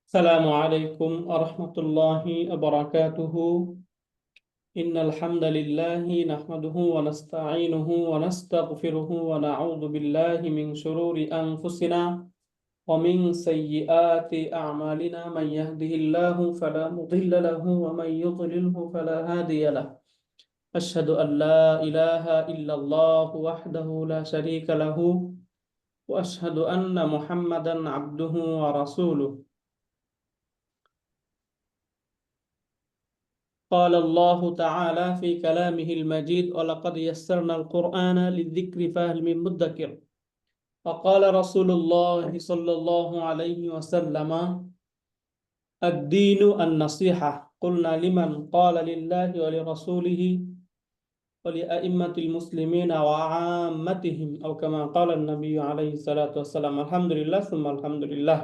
السلام عليكم ورحمة الله وبركاته. إن الحمد لله نحمده ونستعينه ونستغفره ونعوذ بالله من شرور أنفسنا ومن سيئات أعمالنا. من يهده الله فلا مضل له ومن يضلله فلا هادي له. أشهد أن لا إله إلا الله وحده لا شريك له وأشهد أن محمدا عبده ورسوله. قال الله تعالى في كلامه المجيد: ولقد يسرنا القرآن للذكر فهل من مدكر. وقال رسول الله صلى الله عليه وسلم: الدين النصيحة. قلنا لمن؟ قال لله ولرسوله ولأئمة المسلمين وعامتهم، أو كما قال النبي عليه الصلاة والسلام. الحمد لله ثم الحمد لله।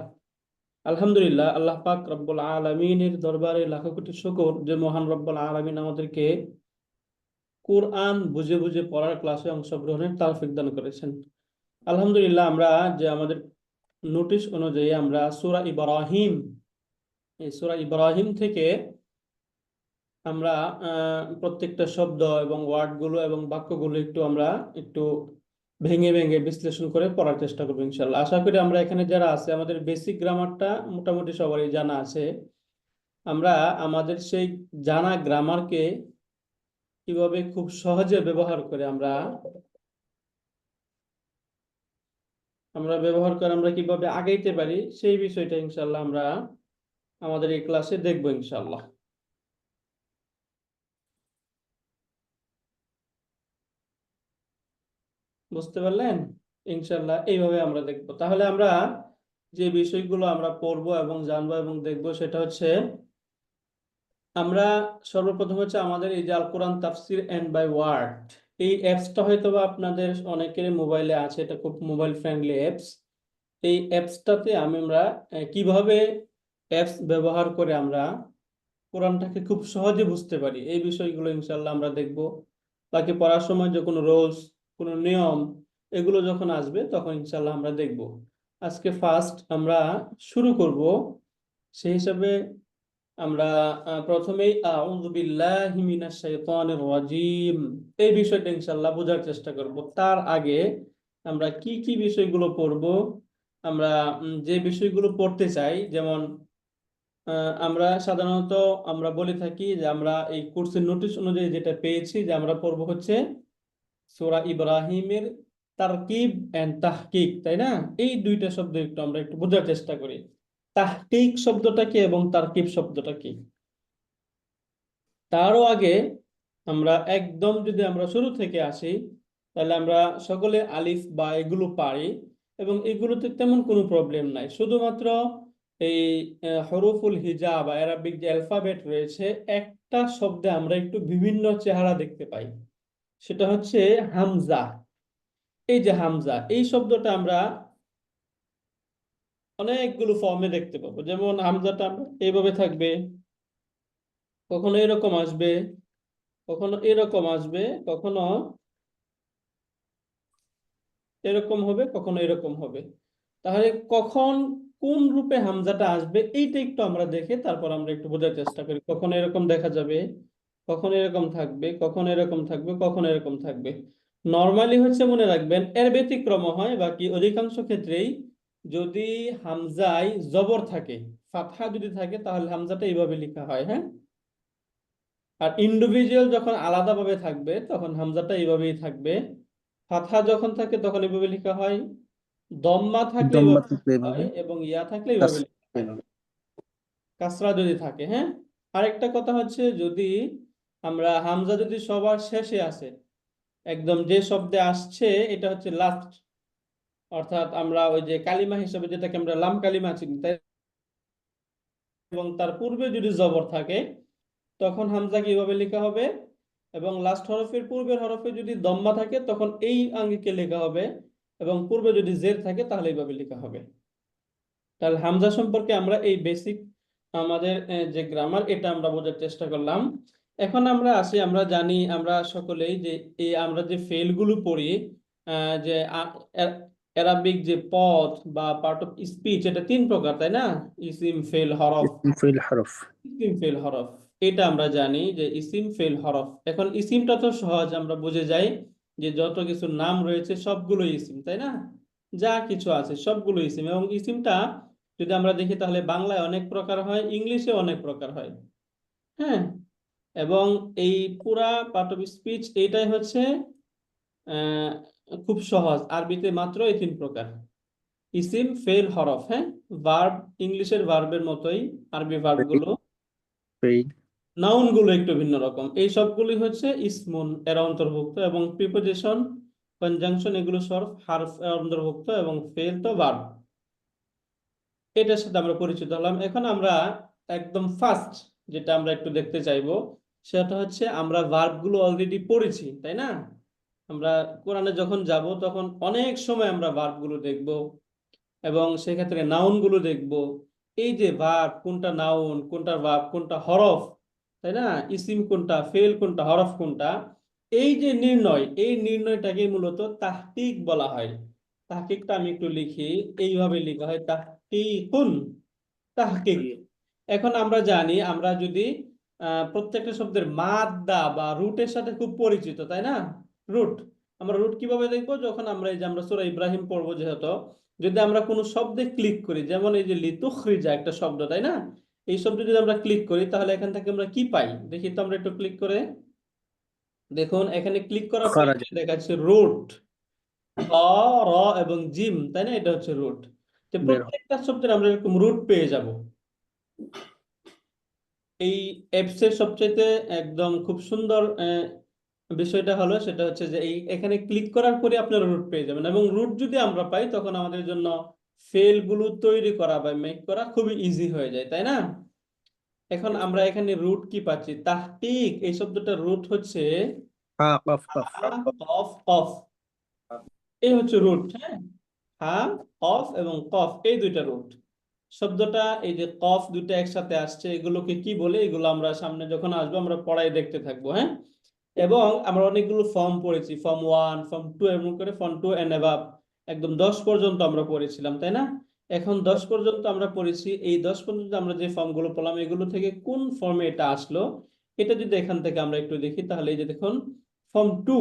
আলহামদুলিল্লাহ, আল্লাহ পাক রব্বুল আলামিনের দরবারে লাখো কোটি শুকর যে মহান রব্বুল আলামিন আমাদেরকে কোরআন বুঝে বুঝে পড়ার ক্লাসে অংশগ্রহণের তৌফিক দান করেছেন। আলহামদুলিল্লাহ, আমরা যে আমাদের নোটিশ অনুযায়ী আমরা সূরা ইব্রাহিম, এই সূরা ইব্রাহিম থেকে আমরা প্রত্যেকটা শব্দ এবং ওয়ার্ডগুলো এবং বাক্যগুলো একটু ভেঙে ভেঙে বিশ্লেষণ করে পড়ার চেষ্টা করবো ইনশাল্লাহ। আশা করি আমরা এখানে যারা আছে আমাদের বেসিক গ্রামারটা মোটামুটি সবারই জানা আছে। আমরা আমাদের সেই জানা গ্রামারকে কিভাবে খুব সহজে ব্যবহার করে আমরা কিভাবে আগাইতে পারি সেই বিষয়টা ইনশাল্লাহ আমরা আমাদের এই ক্লাসে দেখবো ইনশাল্লাহ। বুঝতে পারলেন? ইনশাল্লাহ এইভাবে আমরা দেখবো। তাহলে আমরা যে বিষয়গুলো আমরা পড়বো এবং জানবো এবং দেখবো সেটা হচ্ছে, আমরা সর্বপ্রথম হচ্ছে আমাদের এই যে আল কোরআন তাফসির এন্ড বাই ওয়ার্ড, এই অ্যাপসটা হয়তো বা আপনাদের অনেকের মোবাইলে আছে। এটা খুব মোবাইল ফ্রেন্ডলি অ্যাপস। এই অ্যাপসটাতে আমরা কিভাবে অ্যাপস ব্যবহার করে আমরা কোরআনটাকে খুব সহজে বুঝতে পারি এই বিষয়গুলো ইনশাল্লাহ আমরা দেখব। বাকি পড়ার সময় যে কোনো রুলস, কোনো নিয়ম, এগুলো যখন আসবে তখন ইনশাল্লাহ আমরা দেখব। আজকে ফার্স্ট আমরা শুরু করব, সেই হিসাবে আমরা প্রথমেই আউযু বিল্লাহি মিনাশ শাইতানির রাজিম এই বিষয়টা ইনশাআল্লাহ বোঝার চেষ্টা করব। তার আগে আমরা কি কি বিষয়গুলো পড়ব, আমরা যে বিষয়গুলো পড়তে চাই, যেমন আমরা সাধারণত আমরা বলে থাকি যে আমরা এই কোর্সের নোটিশ অনুযায়ী যেটা পেয়েছি যে আমরা পড়ব হচ্ছে সূরা ইব্রাহিমের তারকিব এন্ড তাহকিক, তাই না? এই দুইটা শব্দ আমরা একটু বোঝার চেষ্টা করি। তাহকিক শব্দটা কি এবং তারকিব শব্দটা কি? তারও আগে আমরা একদম যদি আমরা শুরু থেকে আসি, তাহলে আমরা সকলে আলিফ বা এগুলো পারি এবং এগুলোতে তেমন কোনো প্রবলেম নাই। শুধুমাত্র এই হরফুল হিজা বা অ্যারাবিক যে অ্যালফাবেট রয়েছে, একটা শব্দে আমরা একটু বিভিন্ন চেহারা দেখতে পাই, সেটা হচ্ছে হামজা। এই যে হামজা, এই শব্দটা আমরা অনেকগুলো ফর্মে দেখতে পাবো। যেমন হামজাটা আমরা এইভাবে থাকবে, কখনো এরকম আসবে, কখনো এরকম আসবে, কখনো এরকম হবে, কখনো এরকম হবে। তাহলে কখন কোন রূপে হামজাটা আসবে এইটা একটু আমরা দেখে তারপর আমরা একটু বোঝার চেষ্টা করি। কখনো এরকম দেখা যাবে, কখনো এরকম থাকবে, কখনো এরকম থাকবে, কখনো এরকম থাকবে। নর্মালি হচ্ছে মনে রাখবেন এর ব্যতিক্রম হয়, বাকি অধিকাংশ ক্ষেত্রেই যদি হামজায় জবর থাকে, ফাতহা যদি থাকে, তাহলে হামজাটা এইভাবে লেখা হয়, হ্যাঁ। আর ইন্ডিভিজুয়াল যখন আলাদাভাবে থাকবে তখন হামজাটা এইভাবেই থাকবে। ফাতহা যখন থাকে তখন এইভাবে লেখা হয়, দম্মা থাকলে দম্মা এইভাবে থাকলে লেখা এভাবে, হয় এবং ইয়া থাকলে এইভাবে কাসরা লেখা হয়, এভাবে। কাসরা যদি থাকে, হ্যাঁ। আরেকটা কথা হচ্ছে, যদি আমরা হামজা যদি সবার শেষে আসে, একদম যে শব্দে আসছে এটা হচ্ছে লাস্ট, অর্থাৎ আমরা ওই যে কালিমা হিসেবে যেটাকে আমরা লাম কালিমা চিনি, তাই, এবং তার পূর্বে যদি জবর থাকে তখন হামজা কিভাবে লেখা হবে, এবং লাস্ট হরফের পূর্বের হরফে যদি দম্মা থাকে তখন এই আঙ্গিকে লেখা হবে, এবং পূর্বে যদি জের থাকে তাহলে এইভাবে লেখা হবে। তাহলে হামজা সম্পর্কে আমরা এই বেসিক আমাদের যে গ্রামার, এটা আমরা বোঝার চেষ্টা করলাম। এখন আমরা আসি, আমরা জানি আমরা সকলেই যে এই আমরা যে ফেলগুলো পড়ি, যে অ্যারাবিক যে পথ বা পার্ট অফ স্পিচ, এটা তিন প্রকার, তাই না? ইসিম, ফেল, হরফ। اسم فعل حرف ইসিম, ফেল, হরফ, এটা আমরা জানি যে ইসিম, ফেল, হরফ। এখন ইসিমটা তো সহজ, আমরা বুঝে যাই যে যত কিছু নাম রয়েছে সবগুলো ইসিম, তাই না? যা কিছু আছে সবগুলো ইসিম। এবং ইসিমটা যদি আমরা দেখি তাহলে বাংলায় অনেক প্রকার হয়, ইংলিশে অনেক প্রকার হয়। হ্যাঁ, এবং এই পুরা পার্ট অফ স্পিচ এইটাই হচ্ছে আহ, খুব সহজ। আরবিতে মাত্র এই তিন প্রকার: ইসিম, ফেল, হরফ। হ্যাঁ, ভার্ব ইংলিশের ভার্বের মতোই আরবি ভার্ব فعل গুলো। فعل নাউন গুলো একটু ভিন্ন রকম। এই সবগুলি হচ্ছে ইসমুন এর অন্তর্ভুক্ত, এবং প্রিপোজিশন, কনজাংশন এগুলো সব হারফ এর অন্তর্ভুক্ত, এবং ফেল তো ভার্ব। এটার সাথে আমরা পরিচিত হলাম। এখন আমরা একদম ফার্স্ট যেটা আমরা একটু দেখতে চাইবো সেটা হচ্ছে, আমরা ভার্ব গুলো অলরেডি পড়েছি, তাই না? আমরা কোরআনে যখন যাব তখন অনেক সময় আমরা ভার্ব গুলো দেখব, এবং সেক্ষেত্রে নাউন গুলো দেখব। এই যে ভার্ব কোনটা নাউন, কোনটা ভার্ব, কোনটা হরফ, তাই না? ইসিম কোনটা, ফেল কোনটা, হরফ কোনটা, এই যে নির্ণয়, এই নির্ণয়টাকে মূলত তাহকিক বলা হয়। তাহকিকটা আমি একটু লিখি, এইভাবে লেখা হয় তাহকিকুন, তাহকিক। এখন আমরা জানি, আমরা যদি প্রত্যেকটা শব্দের মাদ্দা বা রুটের সাথে খুব পরিচিত, তাই না? রুট, আমরা রুট কিভাবে দেখবো? যখন আমরা এই যে আমরা সূরা ইব্রাহিম পড়বো, যেহেতু যদি আমরা কোনো শব্দে ক্লিক করি, যেমন এই যে লিতুখরিজা একটা শব্দ, তাই না? এই শব্দ যদি আমরা ক্লিক করি তাহলে এখান থেকে আমরা কি পাই দেখি তো। আমরা একটু ক্লিক করে দেখুন, এখানে ক্লিক করার পরে خرج দেখাচ্ছে রুট, র, র এবং জিম, তাই না? এটা হচ্ছে রুট। তো বের হয় প্রত্যেকটা শব্দের আমরা এরকম রুট পেয়ে যাব। এই অ্যাপসের সবচেয়ে একদম খুব সুন্দর বিষয়টা হলো সেটা হচ্ছে যে এই এখানে ক্লিক করার পরে আপনারা রুট পেয়ে যাবেন, এবং রুট যদি আমরা পাই তখন আমাদের জন্য ফেল গুলো তৈরি করা বা মেক করা খুবই ইজি হয়ে যায়, তাই না? এখন আমরা এখানে রুট কি পাচ্ছি? তাহকিক, এই শব্দটার রুট হচ্ছে হা কফ কফ কফ, কফ, এই হচ্ছে রুট। হ্যাঁ, হা, কফ এবং কফ, এই দুইটা রুট। শব্দটা এই যে কফ দুটো একসাথে আসছে, এগুলোকে কি বলে, এগুলো আমরা সামনে যখন আসবো আমরা পড়ায় দেখতে থাকবো। হ্যাঁ, এবং আমরা অনেকগুলো ফর্ম পড়েছি, ফর্ম 1, ফর্ম 2 এমন করে ফর্ম 2 এন্ড অ্যাবাভ, একদম 10 পর্যন্ত আমরা পড়েছিলাম, তাই না? এখন 10 পর্যন্ত আমরা পড়েছি, এই 10 পর্যন্ত আমরা যে ফর্মগুলো পড়লাম এগুলো থেকে কোন ফর্মে এটা আসলো, এটা যদি এখান থেকে আমরা একটু দেখি তাহলে এই যে দেখুন, ফর্ম 2,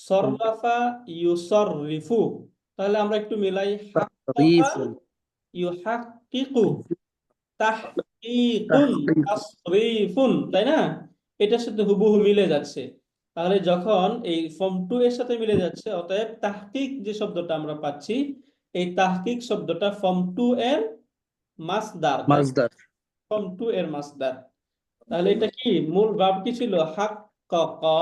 সররাফা ইউসররিফু, তাহলে আমরা একটু মিলাই, হাক্কাকা تصريف ইউহাক্কিকু, তাহকিকুন, تحقيق তাসরিফুন, তাই না? এটার সাথে হুবহু মিলে যাচ্ছে। তাহলে যখন এই ফর্ম 2 এর সাথে মিলে যাচ্ছে, অতএব তাহকিক যে শব্দটা আমরা পাচ্ছি, এই তাহকিক শব্দটা ফর্ম 2 এর মাসদার, তাই? مصدر ফর্ম 2 এর মাসদার। তাহলে এটা কি মূল ভার্ব কি ছিল? হাক্কাকা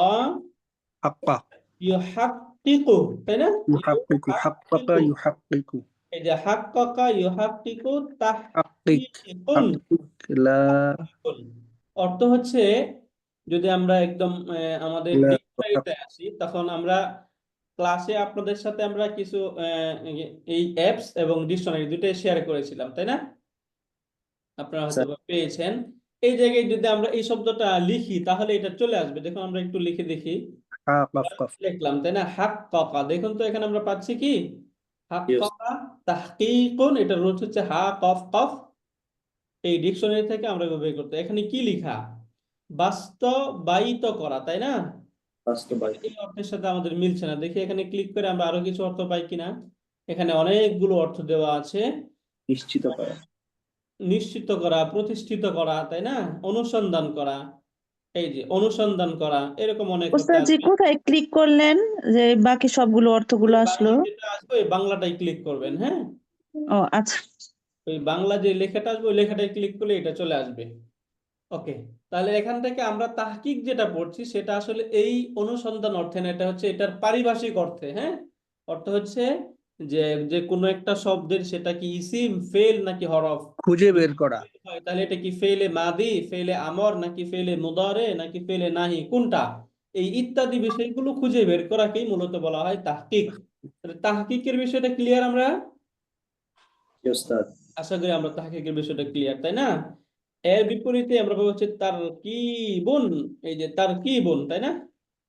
حقق ইউহাক্কিকু, তাই না? يحقق حقق ইউহাক্কিকু, يحقق এই যে হাক্কাকা ইউহাক্কিকু, حقق তাহকিকুন। حقق لا অর্থ হচ্ছে, যদি আমরা একদম আমাদের لا ডিকশনারিতে আসি, তখন আমরা ক্লাসে আপনাদের সাথে আমরা কিছু এই অ্যাপস এবং ডিকশনারি দুটোই শেয়ার করেছিলাম, তাই না? আপনারা হয়তো বা পেয়েছেন। এই জায়গায় যদি আমরা এই শব্দটা লিখি তাহলে এটা চলে আসবে। দেখুন আমরা একটু লিখে দেখি। হা কফ কফ লিখলাম, তাই না? হাক কাকা, দেখুন তো এখানে আমরা পাচ্ছি কি? হাক কাকা তাহকিকুন, এটা রুট হচ্ছে হা কফ কফ। এই ডিকশনারি থেকে আমরা বের করতে, এখানে কি লিখা? বাস্তবায়িত করা, তাই না? এই অর্থের সাথে আমাদের মিলছে না। দেখি এখানে ক্লিক করে আমরা আরো কিছু অর্থ পাই কিনা। এখানে অনেকগুলো অর্থ দেওয়া আছে। নিশ্চিত করা নিশ্চিত করা, প্রতিষ্ঠিত করা, তাই না? অনুসন্ধান করা, এই যে অনুসন্ধান করা, এরকম অনেক অর্থ ওস্তাদ জি আছে। কোথায় ক্লিক করলেন যে বাকি সবগুলো অর্থগুলো ওই আসলো? বাংলা যেটা আসবে ওই বাংলাটাই ক্লিক করবেন। হ্যাঁ, ও আচ্ছা, ওই বাংলা যে লেখাটা আসবে ওই লেখাটাই ক্লিক করলে এটা চলে আসবে। ওকে, তাহলে এখান থেকে আমরা তাহকিক যেটা পড়ছি সেটা আসলে এই অনুসন্ধান অর্থে না, এটা হচ্ছে এটার পারিভাষিক অর্থে। হ্যাঁ, অর্থ হচ্ছে যে যে কোনো একটা শব্দের সেটা কি ইসিম, ফেল নাকি হরফ। খুঁজে যদি বের করা ফেল হয় তাহলে এটা কি ফেলে মাদি, ফেলে আমর, নাকি ফেলে মুদারে, নাকি ফেলে নাহি, কোনটা, এই ইত্যাদি বিষয়গুলো খুঁজে বের করাকেই মূলত বলা হয় তাহকিক। তাহলে তাহকিকের বিষয়টা ক্লিয়ার আমরা? আশা করি আমরা তাহকিকের বিষয়টা ক্লিয়ার, তাই না? এর বিপরীতে আমরা পাবো হচ্ছে তারকিবুন, এই যে তারকিবুন, তাই না?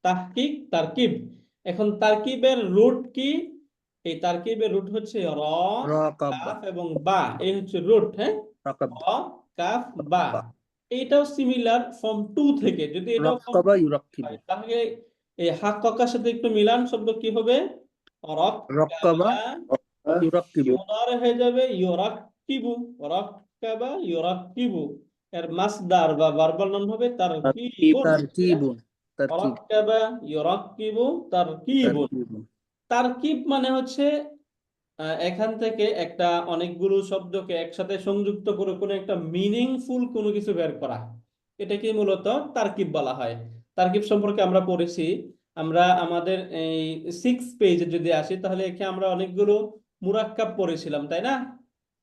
তাহকিক, তারকিব। এখন তারকিবের রুট কি? এই তারকিবের রুট হচ্ছে র, রাকাব কাফ এবং বা। এই হচ্ছে রুট, হ্যাঁ, রাকাব র, কাফ, বা। এইটাও সিমিলার ফর্ম টু থেকে। যদি এটাও ফর্ম রাক্কাবা টু ইউরাক্কিবু হয় তাহলে এই হাক্কাকার সাথে একটু মিলান শব্দ কি হবে? রাক্কাবা রক্কাবা ইউরাক্কিবু মুদারে হয়ে যাবে ইউরাক্কিবু। রক্কাবা ইউরাক্কিবু। এর মাসদার বা ভার্বাল নাউন হবে তারকিবুন। তারকিবুন তারকিব রক্কাবা ইউরাক্কিবু তারকিবুন। তারকিবুন তারকিব মানে হচ্ছে এখান থেকে একটা অনেকগুলো শব্দকে একসাথে সংযুক্ত করে কোনো একটা মিনিংফুল কোনো কিছু বের করা, এটাকে মূলত তারকিব বলা হয়। তারকিব সম্পর্কে আমরা পড়েছি। আমরা আমাদের এই 6 পেজে যদি আসি তাহলে এখানে আমরা অনেকগুলো মুরাক্কাব পড়েছিলাম, তাই না?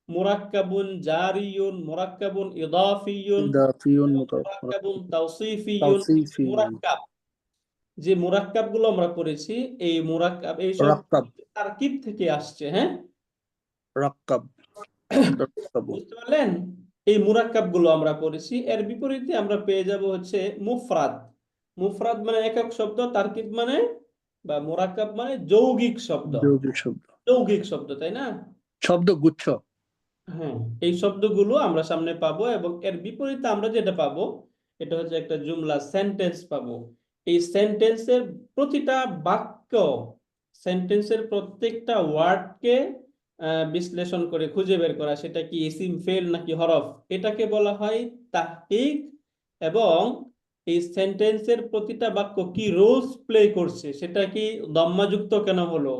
মুরাক্কাবুন জারিয়ুন, মুরাক্কাবুন ইদাফিয়ুন, ইদাফিয়ুন মুরাক্কাবুন তাওসিফিয়ুন। তাওসিফিয়ুন মুরাক্কাব, যে মুরাক্কাব গুলো আমরা পড়েছি, এই মুরাক্কাব এই সব রাক্কাব তারকিব থেকে আসছে, হ্যাঁ। রাক্কাব রাক্কাবু বুঝতে পারলেন? এই মুরাক্কাব গুলো আমরা পড়েছি। এর বিপরীতে আমরা পেয়ে যাব হচ্ছে মুফরাদ। মুফরাদ মানে একক শব্দ, তারকিব মানে বা মুরাক্কাব মানে যৌগিক শব্দ। যৌগিক শব্দ যৌগিক শব্দ, তাই না? শব্দগুচ্ছ হ্যাঁ, এই শব্দগুলো আমরা সামনে পাবো এবং এর বিপরীতে আমরা যেটা পাবো এটা হচ্ছে একটা জুমলা, সেন্টেন্স পাবো। এই সেন্টেন্সের প্রতিটা বাক্য, সেন্টেন্সের প্রত্যেকটা ওয়ার্ডকে বিশ্লেষণ করে খুঁজে বের করা, সেটা কি ইসিম, ফেল নাকি হরফ, এটাকে বলা হয় তাহকিক। এবং এই সেন্টেন্সের প্রতিটা বাক্য কি রোলস প্লে করছে, সেটা কি দম্মাযুক্ত কেন হলো,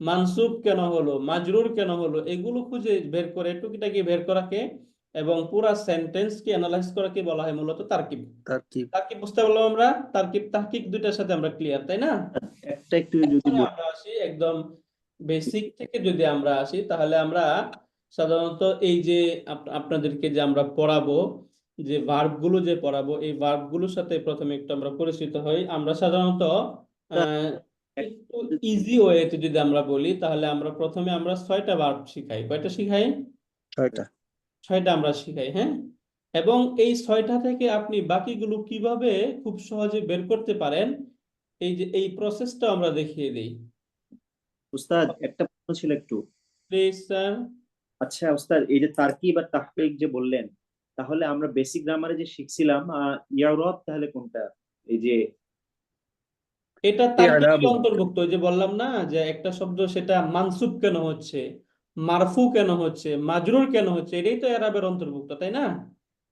মানসুব কেন হলো, মাজরুর কেন হলো, এগুলো খুঁজে বের করে টুকিটাকি বের করাকে এবং পুরা সেন্টেন্সকে অ্যানালাইজ করাকে বলা হয় মূলত তারকিব। তারকিব তারকিব বুঝতে পারলাম আমরা। তারকিব তাহকিক দুইটার সাথে আমরা ক্লিয়ার, তাই না? একটা একটু যদি এরপরে আমরা আসি একদম বেসিক থেকে। যদি আমরা আসি তাহলে আমরা সাধারণত এই যে আপনাদেরকে যে আমরা পড়াবো, যে ভার্ব গুলো যে পড়াবো, এই ভার্ব গুলোর সাথে প্রথমে একটু আমরা পরিচিত হই। আমরা সাধারণত আহ একটু ইজি ওয়েতে যদি আমরা বলি তাহলে আমরা প্রথমে আমরা 6টা ভার্ব শিখাই। কয়টা শিখাই? ছয়টা 6টা আমরা শিখাই, হ্যাঁ। এবং এই 6টা থেকে আপনি বাকিগুলো কিভাবে খুব সহজে বের করতে পারেন, এই যে এই প্রসেসটা আমরা দেখিয়ে দিই। উস্তাদ একটা প্রশ্ন ছিল একটু। Please sir. আচ্ছা উস্তাদ, এই যে তারকিব আর তাহকিক যে বললেন, তাহলে আমরা বেসিক গ্রামারে যে শিখছিলাম ইয়ারব, তাহলে কোনটা? এই যে এটা তারকিবের ইরাবু অন্তর্ভুক্ত। ওই যে বললাম না যে একটা শব্দ সেটা মানসুব কেন হচ্ছে, মারফু কেন হচ্ছে, মাজরুর কেন হচ্ছে, এটাই তো এরাবের অন্তর্ভুক্ত, তাই না?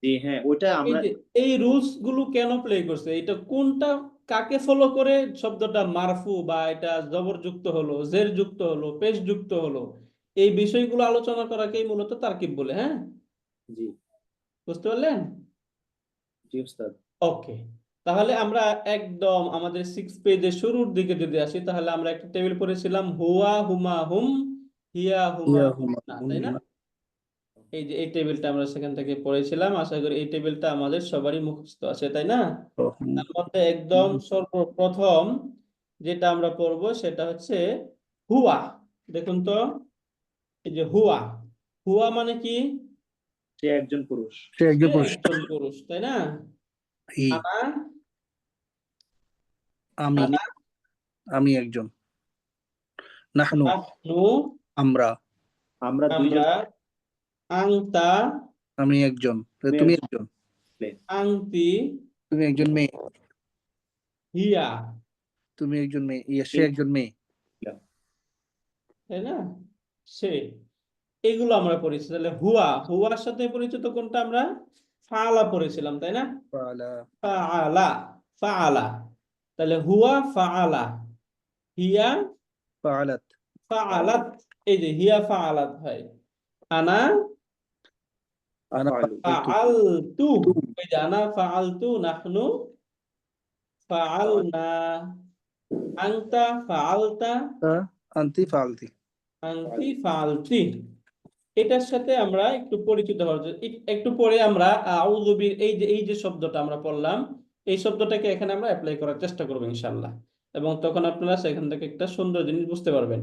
যে হ্যাঁ, ওইটা এই আমরা যে এই রুলস গুলো কেন প্লে করছে, এটা কোনটা কাকে ফলো করে শব্দটা মারফু বা এটা জবর যুক্ত হলো, জের যুক্ত হলো, পেশ যুক্ত হলো, এই বিষয়গুলো আলোচনা করাকেই মূলত তারকিব বলে, হ্যাঁ। জি বুঝতে পারলেন? জি উস্তাদ। ওকে, তাহলে আমরা একদম আমাদের 6 পেজের শুরুর দিকে যদি আসি তাহলে আমরা একটা টেবিল পড়েছিলাম, হুয়া হুমা হুম, হিয়া হুমা ইয়া হুম হুমা না, তাই না? হুন্না এই যে এই টেবিলটা আমরা সেখান থেকে পড়েছিলাম। আশা করি এই টেবিলটা আমাদের সবারই মুখস্থ আছে, তাই না? তার মধ্যে একদম সর্বপ্রথম যেটা আমরা পড়ব সেটা হচ্ছে হুয়া। দেখুন তো, এই যে হুয়া, হুয়া মানে কি? সে একজন পুরুষ। সে সে একজন পুরুষ একজন পুরুষ, তাই না? হি আনা, আমি আনা, আমি একজন নাহনু নাহনু, আমরা আমরা দুইজন। আমরা, আংতা, আমি একজন তুমি তুমি একজন একজন ছেলে। আংতি, তুমি একজন মেয়ে হিয়া, তুমি একজন মেয়ে সে একজন মেয়ে তাই না? সে, এগুলো আমরা পড়েছি। তাহলে হুয়া, হুয়ার সাথে পরিচিত কোনটা? আমরা ফাআলা পড়েছিলাম, তাই না? ফাআলা ফাআলা, ফাআলা। তাহলে হুয়া ফাআলা, হিয়া ফাআলাত ফাআলাত। এই যে হিয়া ফাআলাত হয়, আনা আনা ফাআলু। ফাআলতু ফাআলতু। এই যে আনা ফাআলতু, নাহনু ফাআলনা, আনতা ফাআলতা, আনতি ফাআলতি আনতি ফাআলতি। এটার সাথে আমরা একটু পরিচিত হওয়ার জন্য একটু পরে আমরা আউযু বি, এই যে শব্দটা আমরা পড়লাম, এই শব্দটাকে এখানে আমরা অ্যাপ্লাই করার চেষ্টা করবো ইনশাআল্লাহ। এবং তখন আপনারা সেখান থেকে একটা সুন্দর জিনিস বুঝতে পারবেন।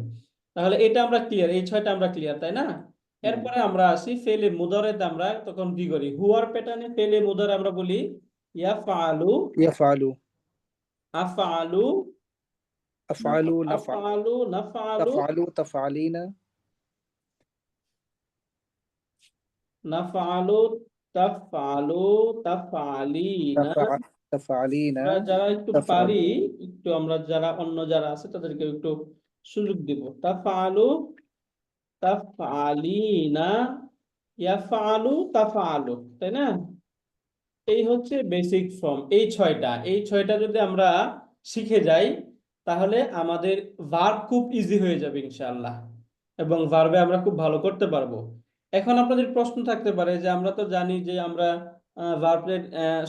তাহলে এটা আমরা ক্লিয়ার, এই 6টা আমরা ক্লিয়ার, তাই না? এরপরে আমরা আসি ফেলে মুদারেতে। আমরা তখন কি করি? হুয়ার প্যাটার্নে ফেলে মুদারে আমরা বলি ইয়াফআলু, ইয়াফআলু আফআলু, أفعلوا نفع আফআলু নাফআলু تفعلوا تفعلين নাফআলু তাফআলু তাফআলিনা। تفعلين আমরা যারা একটু تفعل পারি, একটু আমরা যারা অন্য যারা আছে তাদেরকে একটু সুযোগ দিব। তাফআলু তাফআলিনা ইয়াফআলু তাফআলু, তাই না? এই হচ্ছে বেসিক ফর্ম। এই ছয়টা যদি আমরা শিখে যাই তাহলে আমাদের ভার্ব খুব ইজি হয়ে যাবে ইনশাআল্লাহ, এবং ভার্বে আমরা খুব ভালো করতে পারবো। এখন আপনাদের প্রশ্ন থাকতে পারে যে আমরা তো জানি যে আমরা ভার্বের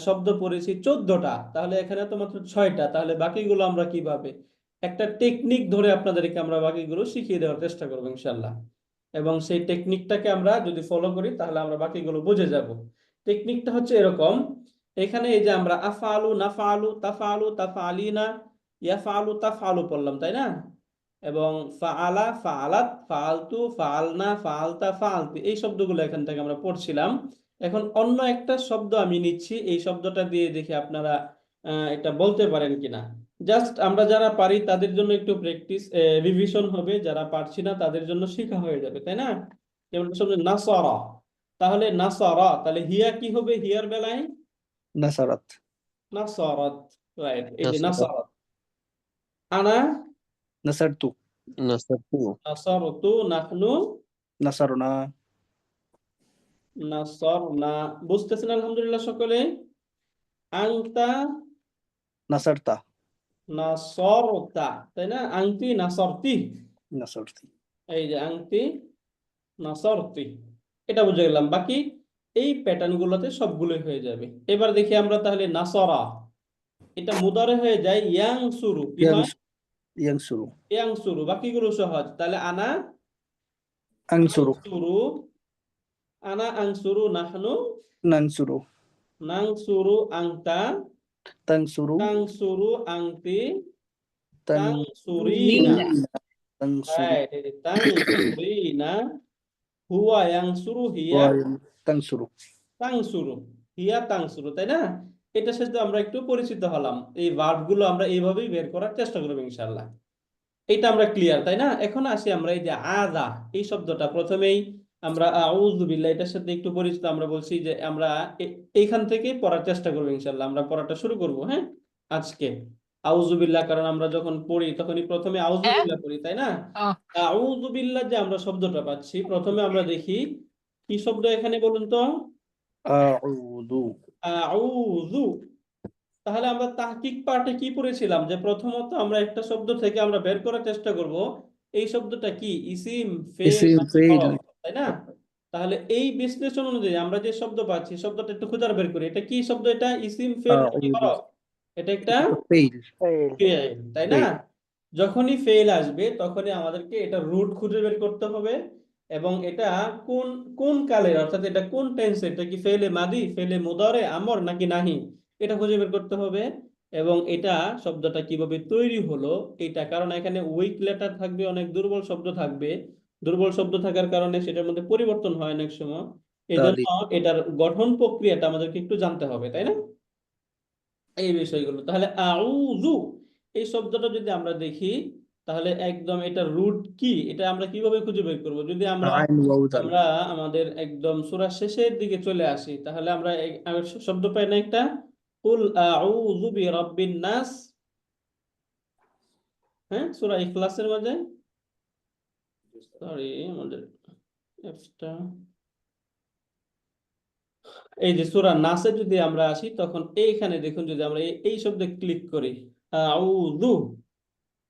শব্দ পড়েছি 14টা, তাহলে এখানে তো মাত্র 6টা, তাহলে বাকিগুলো আমরা কিভাবে? একটা টেকনিক ধরে আপনাদেরকে আমরা বাকিগুলো শিখিয়ে দেওয়ার চেষ্টা করবো ইনশাআল্লাহ, এবং সেই টেকনিকটাকে আমরা যদি ফলো করি তাহলে আমরা বাকিগুলো বুঝে যাব। টেকনিকটা হচ্ছে এরকম, এখানে এই যে আমরা আফআলু নাফআলু তাফআলু তাফআলিনা ইয়াফআলু তাফআলু পড়লাম, তাই না? এবং ফাআলা ফাআলাত ফাআলতু ফাআলনা ফাআলতা ফাআলতি, এই শব্দগুলো এখান থেকে আমরা পড়ছিলাম। এখন অন্য একটা শব্দ আমি নিচ্ছি, এই শব্দটা দিয়ে দেখি আপনারা এটা বলতে পারেন কিনা। জাস্ট আমরা যারা পারি তাদের জন্য একটু প্র্যাকটিস রিভিশন হবে, যারা পারছি না তাদের জন্য শেখা হয়ে যাবে, তাই না? যেমন শব্দ নাসারা, তাহলে নাসারা, তাহলে হিয়া কি হবে? হিয়ার বেলায় نصرت নাসারাত, রাইট, এই যে নাসারাত। নাসারাত। আনা نصرت নাসারতু নাসারতু, নাহনু نصرنا নাসরনা। বুঝতেছেন আলহামদুলিল্লাহ সকলে? আনতা نصرت নাসরতা, তাই না? আনতি নাসরতি, نصرت এই যে আনতি নাসরতি, এটা বুঝে গেলাম। বাকি এই প্যাটার্ন গুলোতে সবগুলোই হয়ে যাবে। এবার দেখি আমরা তাহলে নাসরা, এটা মুদারে হয়ে যায় ইয়াংসুরু, কি হয়? ينصر ইয়াংসুরু, বাকিগুলো সহজ। তাহলে আনা أنصر আনসুরু, আনা আনসুরু, নাহনু ننصر নাংসুরু, আংতা تنصر তাংসুরু, আংতি تنصرين তাংসুরিনা, تنصر রাইট, এই যে তাংসুরিনা, হুয়া ইয়াংসুরু, হিয়া تنصر তাংসুরু, হিয়া তাংসুরু, তাই না? এটার সাথে আমরা একটু পরিচিত হলাম। এই ভার্ব গুলো আমরা এইভাবেই বের করার চেষ্টা করবো ইনশাআল্লাহ। এটা আমরা ক্লিয়ার, তাই না? এখন আসি আমরা এই যে আযা, এই শব্দটা প্রথমেই আমরা আউযু বিল্লাহ, এটার সাথে একটু পরিচিত। আমরা বলছি যে আমরা এইখান থেকে পড়ার চেষ্টা করবো ইনশাআল্লাহ। আমরা পড়াটা শুরু করব, হ্যাঁ, আজকে আউযু বিল্লাহ, কারণ আমরা যখন পড়ি তখনই প্রথমে আউযু বিল্লাহ পড়ি, তাই না? আউযু বিল্লাহ যে আমরা শব্দটা পাচ্ছি, প্রথমে আমরা দেখি কি শব্দ এখানে, বলুন তো? أعوذ আউযু। তাহলে আমরা তাহকিক পার্টে কি পড়েছিলাম, যে প্রথমত আমরা একটা শব্দ থেকে আমরা বের করার চেষ্টা করব এই শব্দটা কি ইসিম, ফেল اسم নাকি فعل হরফ, তাই না? তাহলে এই বিশ্লেষণ অনুযায়ী আমরা যে শব্দ পাচ্ছি, শব্দটা একটু খুঁজে বের করি, এটা কি শব্দ? এটা ইসিম, ফেল নাকি أعوذ হরফ? এটা একটা فعل ফেল, তাই না? فعل যখনই ফেল আসবে তখনই আমাদেরকে এটা রুট খুঁজে বের করতে হবে, এবং এটা কোন কোন কালের, অর্থাৎ এটা কোন টেন্সে, এটা কি ফেলে মাদি, ফেলে মুদারে, আমর নাকি নাহি, এটা খুঁজে বের করতে হবে। এবং এটা শব্দটা কিভাবে তৈরি হলো এটা, কারণ এখানে উইক লেটার থাকবে, অনেক দুর্বল শব্দ থাকবে। দুর্বল শব্দ থাকার কারণে সেটার মধ্যে পরিবর্তন হয় অনেক সময়। এই জন্য তালিক এটার গঠন প্রক্রিয়াটা আমাদেরকে একটু জানতে হবে, তাই না? এই বিষয়গুলো। তাহলে আউযু, এই শব্দটা যদি আমরা দেখি তাহলে একদম এটা রুট কি, এটা আমরা কিভাবে খুঁজে বের করব? যদি আমরা আইন ওয়াও দাল আমরা আমাদের একদম সূরা শেষের দিকে চলে আসি, তাহলে আমরা শব্দ পাই না একটা, কুল আউযু বিরাব্বিন নাস, হ্যাঁ, সূরা ইখলাসের মাঝে, সরি আমাদের অ্যাপসটা, এই যে সূরা নাসে যদি আমরা আসি তখন এইখানে দেখুন, যদি আমরা এই শব্দে ক্লিক করি আউযু,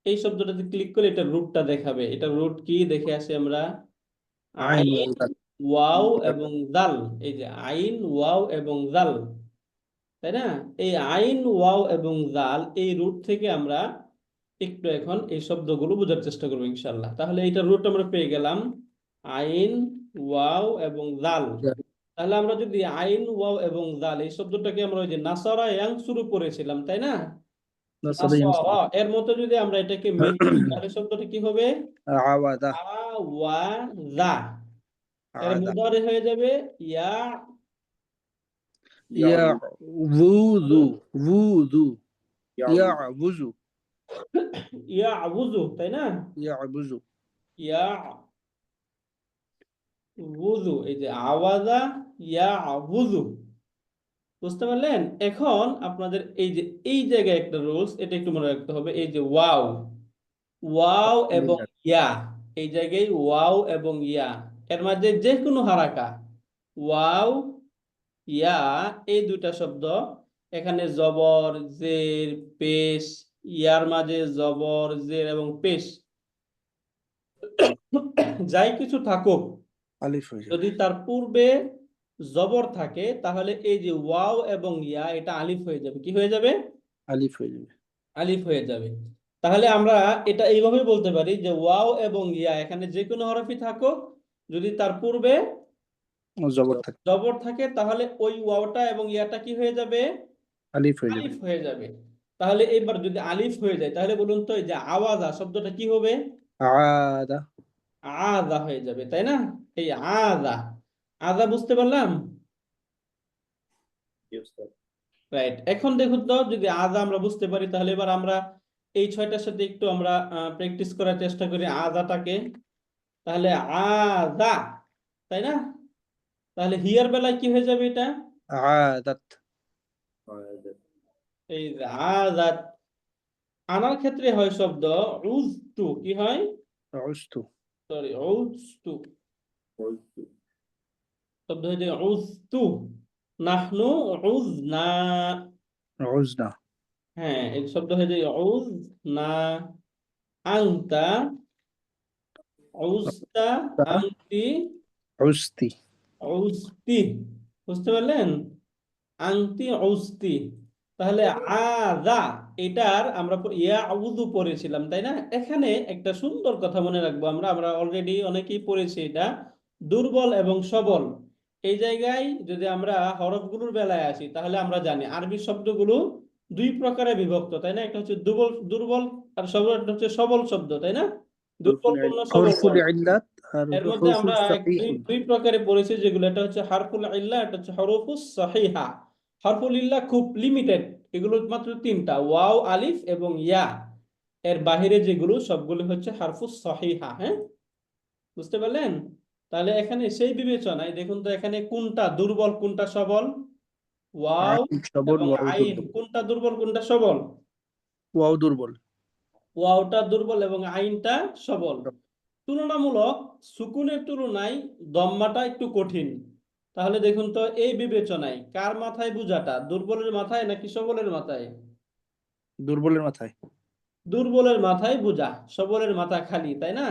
এই শব্দটাতে ক্লিক করে এটা রুটটা দেখাবে। এটা রুট কি দেখে আসি আমরা, আইন আইন, ওয়াও দাল ওয়াও এবং জাল। এই যে আইন, ওয়াও এবং জাল, তাই না? এই আইন, ওয়াও এবং জাল, এই রুট থেকে আমরা একটু এখন এই শব্দগুলো বোঝার চেষ্টা করবো ইনশাআল্লাহ। তাহলে এইটা রুট আমরা পেয়ে গেলাম, আইন, ওয়াও এবং জাল। তাহলে আমরা যদি আইন, ওয়াও এবং জাল, এই শব্দটাকে আমরা ওই যে নাসারা ইয়ানসুরু পড়েছিলাম, তাই না? নাসারা ইয়ানসুরু নাসারা, এর মতো যদি আমরা এটাকে মেনে নিই, তাহলে শব্দটা কি হবে? আওয়াদা আওয়াযা। এর আদা মুদারে হয়ে যাবে ইয়া ইয়াউযু উযু ইয়াউযু ইয়াবুযু, তাই না? يعبز ইয়াবুযু, এই যে আওয়াজা ইয়াবুযু, বুঝতে পারলেন? এখন আপনাদের এই যে এই জায়গায় একটা রুলস, এটা একটু মনে রাখতে হবে। এই যে ওয়াও, ওয়াও এবং ইয়া, এই জায়গায় ওয়াও এবং ইয়া এর মাঝে যে কোনো হারাকা, ওয়াও ইয়া, এই দুইটা শব্দ, এখানে জবর জের পেশ, ইয়ার মাঝে জবর জের এবং পেশ, যাই কিছু থাকুক, ألف হয়ে যাবে যদি তার পূর্বে জবর থাকে তাহলে এই যে ওয়াও এবং ইয়া এটা আলিফ হয়ে যাবে। কি হয়ে যাবে? আলিফ হয়ে যাবে আলিফ হয়ে যাবে। তাহলে আমরা এটা এইভাবে বলতে পারি যে ওয়াও এবং ইয়া এখানে যে কোনো হরফই থাকুক, যদি তার পূর্বে জবর থাকে জবর থাকে তাহলে ওই ওয়াওটা এবং ইয়াটা কি হয়ে যাবে? আলিফ হয়ে যাবে আলিফ হয়ে যাবে। তাহলে এবার যদি আলিফ হয়ে যায় তাহলে বলুন তো এই যে আওয়াজা শব্দটা কি হবে? আদা আযা হয়ে যাবে, তাই না? এই আযা, আযা বুঝতে পারলাম? জি উস্তাদ। রাইট। এখন দেখুন তো, যদি আযা আমরা বুঝতে পারি তাহলে এবার আমরা এই ছয়টার সাথে একটু আমরা প্র্যাকটিস করার চেষ্টা করি আযাটাকে। তাহলে আযা, তাই না? তাহলে হিয়ার বেলায় কি হয়ে যাবে এটা? আদাত জি এই যে আযাত। আনার ক্ষেত্রে হয় শব্দ উযতু, কি হয়? উস্তু সরি, উযতু, শব্দ হচ্ছে উযতু। নাহনু উযনা, উজনা হ্যাঁ এই শব্দ হচ্ছে উযনা। আনতা উযতা, আনতি উস্তি উযতি, বুঝতে পারলেন? আনতি উযতি। তাহলে আযা, এটার আমরা ইয়া আউযু পড়েছিলাম, তাই না? এখানে একটা সুন্দর কথা মনে রাখবো, আমরা আমরা অলরেডি অনেকেই পড়েছি এটা, দুর্বল এবং সবল। এই জায়গায় যদি আমরা হরফগুলোর বেলায় আসি তাহলে আমরা জানি আরবি শব্দগুলো দুই প্রকারে বিভক্ত, তাই না? একটা হচ্ছে দুর্বল দুর্বল আর সবল, একটা হচ্ছে সবল শব্দ, তাই না? দুর্বল বর্ণ সবল হরফুল বর্ণ। ইল্লাত আর এর মধ্যে হরফুল আমরা দুই সাহিহুন দুই প্রকারে পড়েছি যেগুলো, এটা হচ্ছে হারফুল ইল্লা, এটা হচ্ছে হরফুস সহিহা। হরফুল ইল্লা খুব লিমিটেড, এগুলো মাত্র তিনটা, ওয়াও আলিফ এবং ইয়া। এর বাহিরে যেগুলো সবগুলো হচ্ছে হারফুস সহিহা। হ্যাঁ, বুঝতে পারলেন? তাহলে এখানে সেই বিবেচনায় দেখুন তো এখানে কোনটা দুর্বল কোনটা সবল? ওয়াও আইন সবল এবং ওয়াও আইন, দুর্বল কোনটা দুর্বল কোনটা সবল? ওয়াও দুর্বল ওয়াওটা দুর্বল এবং আইনটা সবল। তুলনামূলক সুকুনের তুলনায় দম্মাটা একটু কঠিন। তাহলে দেখুন তো এই বিবেচনায় কার মাথায় বোঝাটা, দুর্বলের মাথায় নাকি সবলের মাথায়? দুর্বলের মাথায় দুর্বলের মাথায় বোঝা, সবলের মাথা খালি, তাই না?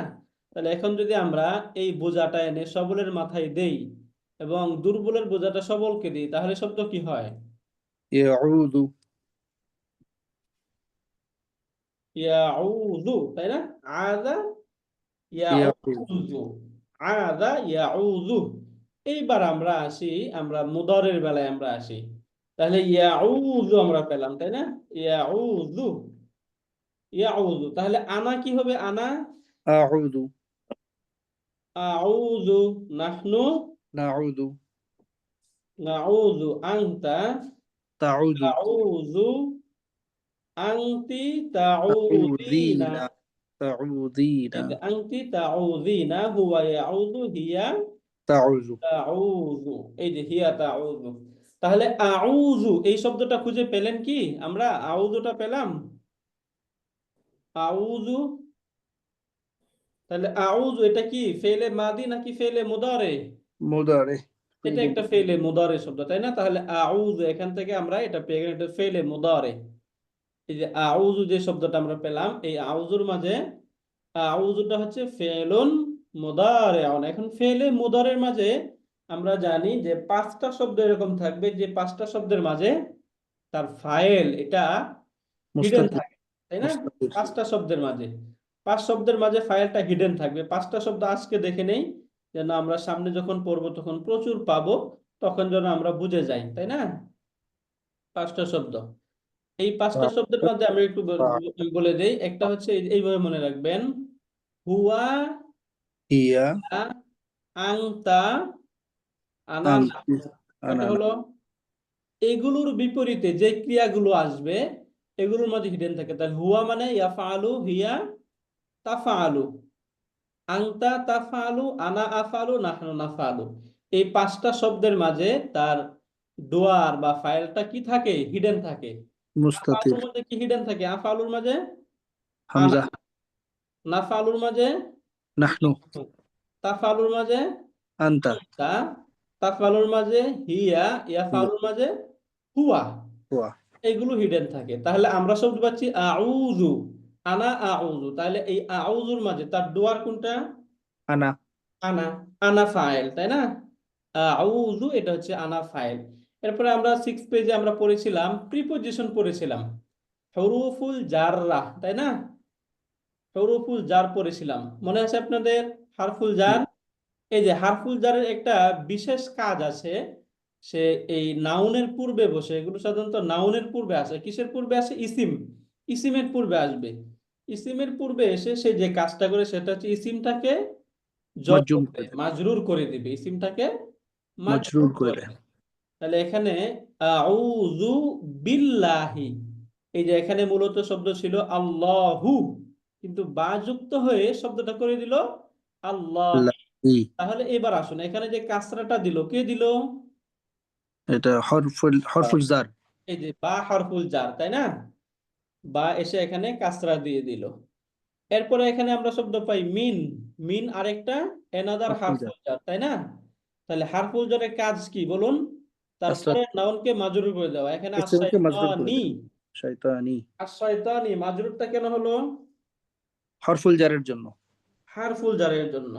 তাহলে এখন যদি আমরা এই বোঝাটা এনে সবলের মাথায় দেই এবং দুর্বলের বোঝাটা সবলকে দিই তাহলে শব্দ কি হয়? ইয়াউযু ইয়াউযু, তাই না? আযা ইয়াউযু ইয়াউযু, আযা ইয়াউযু। এইবার আমরা আসি, আমরা মুদারের বেলায় আমরা আসি। তাহলে ইয়াউযু আমরা পেলাম, তাই না? ইয়াউযু, ইয়াউযু। তাহলে আনা কি হবে? আনা আউযু আউযু, নাহনু নাউযু নাউযু, আনতা তাউযু তাউযু, আনতি তাউযিনা। তাউযিনা তাউযিনা এই যে আনতি তাউযিনা, হুয়া ইয়াউযু, হিয়া তাউযু তাউযু, এই যে হিয়া তাউযু। তাহলে আউযু এই শব্দটা খুঁজে পেলেন কি? আমরা আউযুটা পেলাম, আউযু। তাহলে আউযু এটা কি ফেলে মাদি নাকি ফেলে মুদারে? মুদারে এটা একটা ফেলে মুদারে শব্দ, তাই না? তাহলে আউযু এখান থেকে আমরা এটা পেয়ে গেলাম, এটা ফেলে মুদারে। এই যে আউযু যে শব্দটা আমরা পেলাম, এই আউযুর মাঝে আউযুটা হচ্ছে ফেলুন মুদারিউন। এখন ফেলে মুদারের মাঝে আমরা জানি যে পাঁচটা শব্দ এরকম থাকবে যে পাঁচটা শব্দের মাঝে তার ফাইল এটা হিডেন মুস্তাতির থাকে, তাই না? মুস্তাতির পাঁচটা শব্দের মাঝে, পাঁচ শব্দের মাঝে ফাইলটা হিডেন থাকবে। পাঁচটা শব্দ আজকে দেখে নেই, যেন আমরা সামনে যখন পড়বো তখন প্রচুর পাবো, তখন যেন আমরা বুঝে যাই, তাই না? পাঁচটা শব্দ, এই পাঁচটা শব্দের মধ্যে আমি একটু বলে দেই। একটা হচ্ছে এইভাবে মনে রাখবেন, হুয়া, হিয়া আংতা, আনা, আনতি কয়টা আনানা হলো? এগুলোর বিপরীতে যে ক্রিয়াগুলো আসবে এগুলোর মধ্যে হিডেন থাকে। তাহলে হুয়া মানে ইয়াফআলু, হিয়া তাফআলু, আনতা তাফআলু, আনা আফআলু, নাহনু নাফআলু। এই পাঁচটা শব্দের মাঝে তার ডোয়ার বা ফাইলটা কি থাকে? হিডেন থাকে। মুস্তাতির, আফআলুর মধ্যে কি হিডেন থাকে? আফআলুর মাঝে আনা, হামজা, নাফআলুর মাঝে নাহনু, নাহনু, তাফআলুর মাঝে আনতা, তা, তাফআলুর মাঝে হিয়া, হিয়া, ইয়াফআলুর মাঝে হুয়া। হুয়া, এগুলো হিডেন থাকে। তাহলে আমরা শব্দ পাচ্ছি আউযু, আনা আউযু। তাহলে এই আউযুর মাঝে তার ডোয়ার কোনটা? আনা, আনা, আনা ফাইল, তাই না? আউযু এটা হচ্ছে আনা ফাইল। এরপরে আমরা 6 পেজে আমরা পড়েছিলাম প্রিপজিশন পড়েছিলাম, হুরুফুল জাররা, তাই না? হুরুফুল জার পড়েছিলাম, মনে আছে আপনাদের? হারফুল জার, এই যে হারফুল জারের একটা বিশেষ কাজ আছে। সে এই নাউনের পূর্বে বসে, এগুলো সাধারণত নাউনের পূর্বে আসে। কিসের পূর্বে আসে? ইসিম, ইসিমের পূর্বে আসবে। ইসিমের পূর্বে এসে সে যে কাজটা করে সেটা হচ্ছে ইসিমটাকে জর মাজুম করবে, করে দেয়, মাজরুর করে দিবে, ইসিমটাকে মাজরুর মজরুর করে করে দেয়। দেবে। তাহলে এখানে আউযু বিল্লাহি, এই যে এখানে মূলত শব্দ ছিল আল্লাহু, কিন্তু বা যুক্ত হয়ে শব্দটা করে দিল আল্লাহ। লাহি, তাহলে এবার আসুন, এখানে যে কাসরাটা দিল, কে দিল? এটা হরফুল জার। এই যে বা হরফুল জার, তাই না? বা এসে এখানে কাসরা দিয়ে দিল। এরপরে এখানে আমরা শব্দ পাই মিন, মিন আরেকটা এনাদার হরফুল জার, হারফুল জার, তাই না? তাহলে হারফুল জারের কাজ কি বলুন? কাসরাত, তারপরে নাউনকে মাজরুর করে দেওয়া। এখানে ইসিমকে মাজরুর করে আশ-শাইতানি, দেয়। শয়তানি, আশ-শাইতানি মাজরুরটা কেন হলো? হরফুল জারের জন্য। হারফুল জারের জন্য।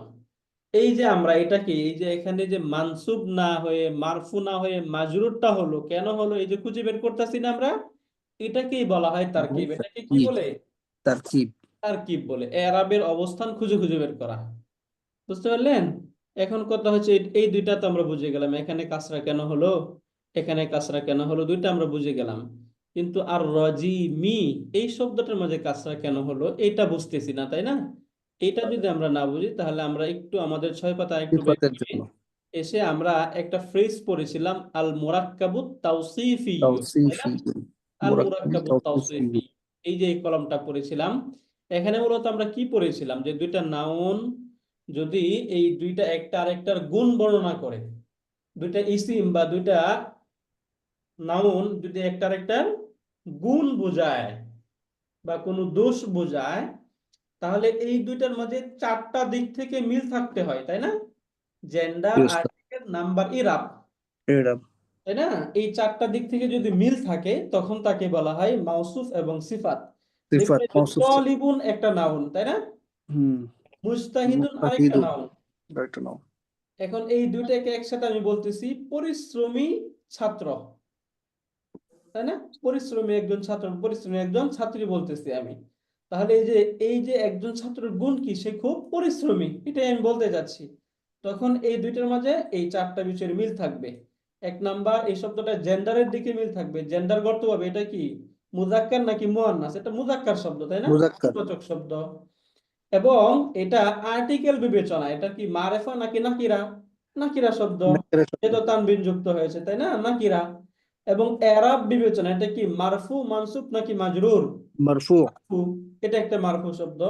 এই যে আমরা এটাকে, এই যে এখানে যে মানসুব না হয়ে মারফু না হয়ে মাজরুরটা হলো, কেন হলো? এই যে খুঁজে বের করতেছি না আমরা, এটাকেই বলা হয় তারকিব। এটাকে কি তারকিব, বলে? তারকিব। তারকিব বলে। এরাবের অবস্থান খুঁজে খুঁজে বের করা। বুঝতে পারলেন? এখন কথা হচ্ছে এই দুইটা তো আমরা বুঝে গেলাম, এখানে কাসরা কেন হলো, এখানে কাসরা কেন হলো, দুইটা আমরা বুঝে গেলাম। কিন্তু আর রজিমি, এই শব্দটার মাঝে কাসরা কেন হলো এটা বুঝতেছি না, তাই না? এটা যদি আমরা না বুঝি তাহলে আমরা একটু আমাদের 6 পাতা একটু সিফাতের ব্যাকে জন্য, এসে আমরা একটা ফ্রেজ পড়েছিলাম আল মুরাক্কাবুত তাওসিফি, তাই না? তাওসিফি, আল মুরাক্কাবুল মুরাক্কাবুত তাওসিফি। তাওসিফি, এই যে এই কলমটা পড়েছিলাম। এখানে মূলত আমরা কি পড়েছিলাম? যে দুইটা নাউন যদি এই দুইটা একটা আরেকটার গুণ বর্ণনা করে, দুইটা ইসিম বা দুইটা নাউন যদি একটা আরেকটার গুণ বোঝায় বা কোনো দোষ বোঝায়, তাহলে এই দুইটার মাঝে 4টা দিক থেকে মিল থাকতে হয়, তাই না? জেন্ডার, Yes, আর্টিকেল, নাম্বার, ইরাব, এরাব, তাই না? এই 4টা দিক থেকে যদি মিল থাকে তখন তাকে বলা হয় মাউসুফ এবং সিফাত। সিফাত, দেখবেন যে মওসুফ। তলিবুন একটা নাউন, তাই না? হুম, মুজতাহিদুন আরেকটা মুস্তাহিদুন, নাউন। Right now. এখন এই দুইটাকে একসাথে আমি বলতেছি পরিশ্রমী ছাত্র, তাই না? পরিশ্রমী একজন ছাত্র, পরিশ্রমী একজন ছাত্রী বলতেছি আমি। তাহলে এই যে একজন ছাত্রের গুণ কি? সে খুব পরিশ্রমী, এটাই আমি বলতে যাচ্ছি। তখন এই দুইটার মাঝে এই 4টা বিষয়ের মিল থাকবে। এক নাম্বার, এই শব্দটা জেন্ডারের দিকে মিল থাকবে। জেন্ডার গর্ত হবে, এটা কি মুজাক্কার নাকি মুয়ান্নাস? এটা মুজাক্কার শব্দ, তাই না? মুজাক্কার, বাচক শব্দ। এবং এটা আর্টিকেল বিবেচনা, এটা কি মারেফা নাকি নাকিরা? নাকিরা শব্দ, নেকড়ে শব্দ, যেহেতু তানবিন যুক্ত হয়েছে, তাই না? নাকিরা। এবং এরাব বিবেচনা, এটা কি মারফু মানসুব নাকি মাজরুর? মারফু, মারফু, এটা একটা মারফু শব্দ।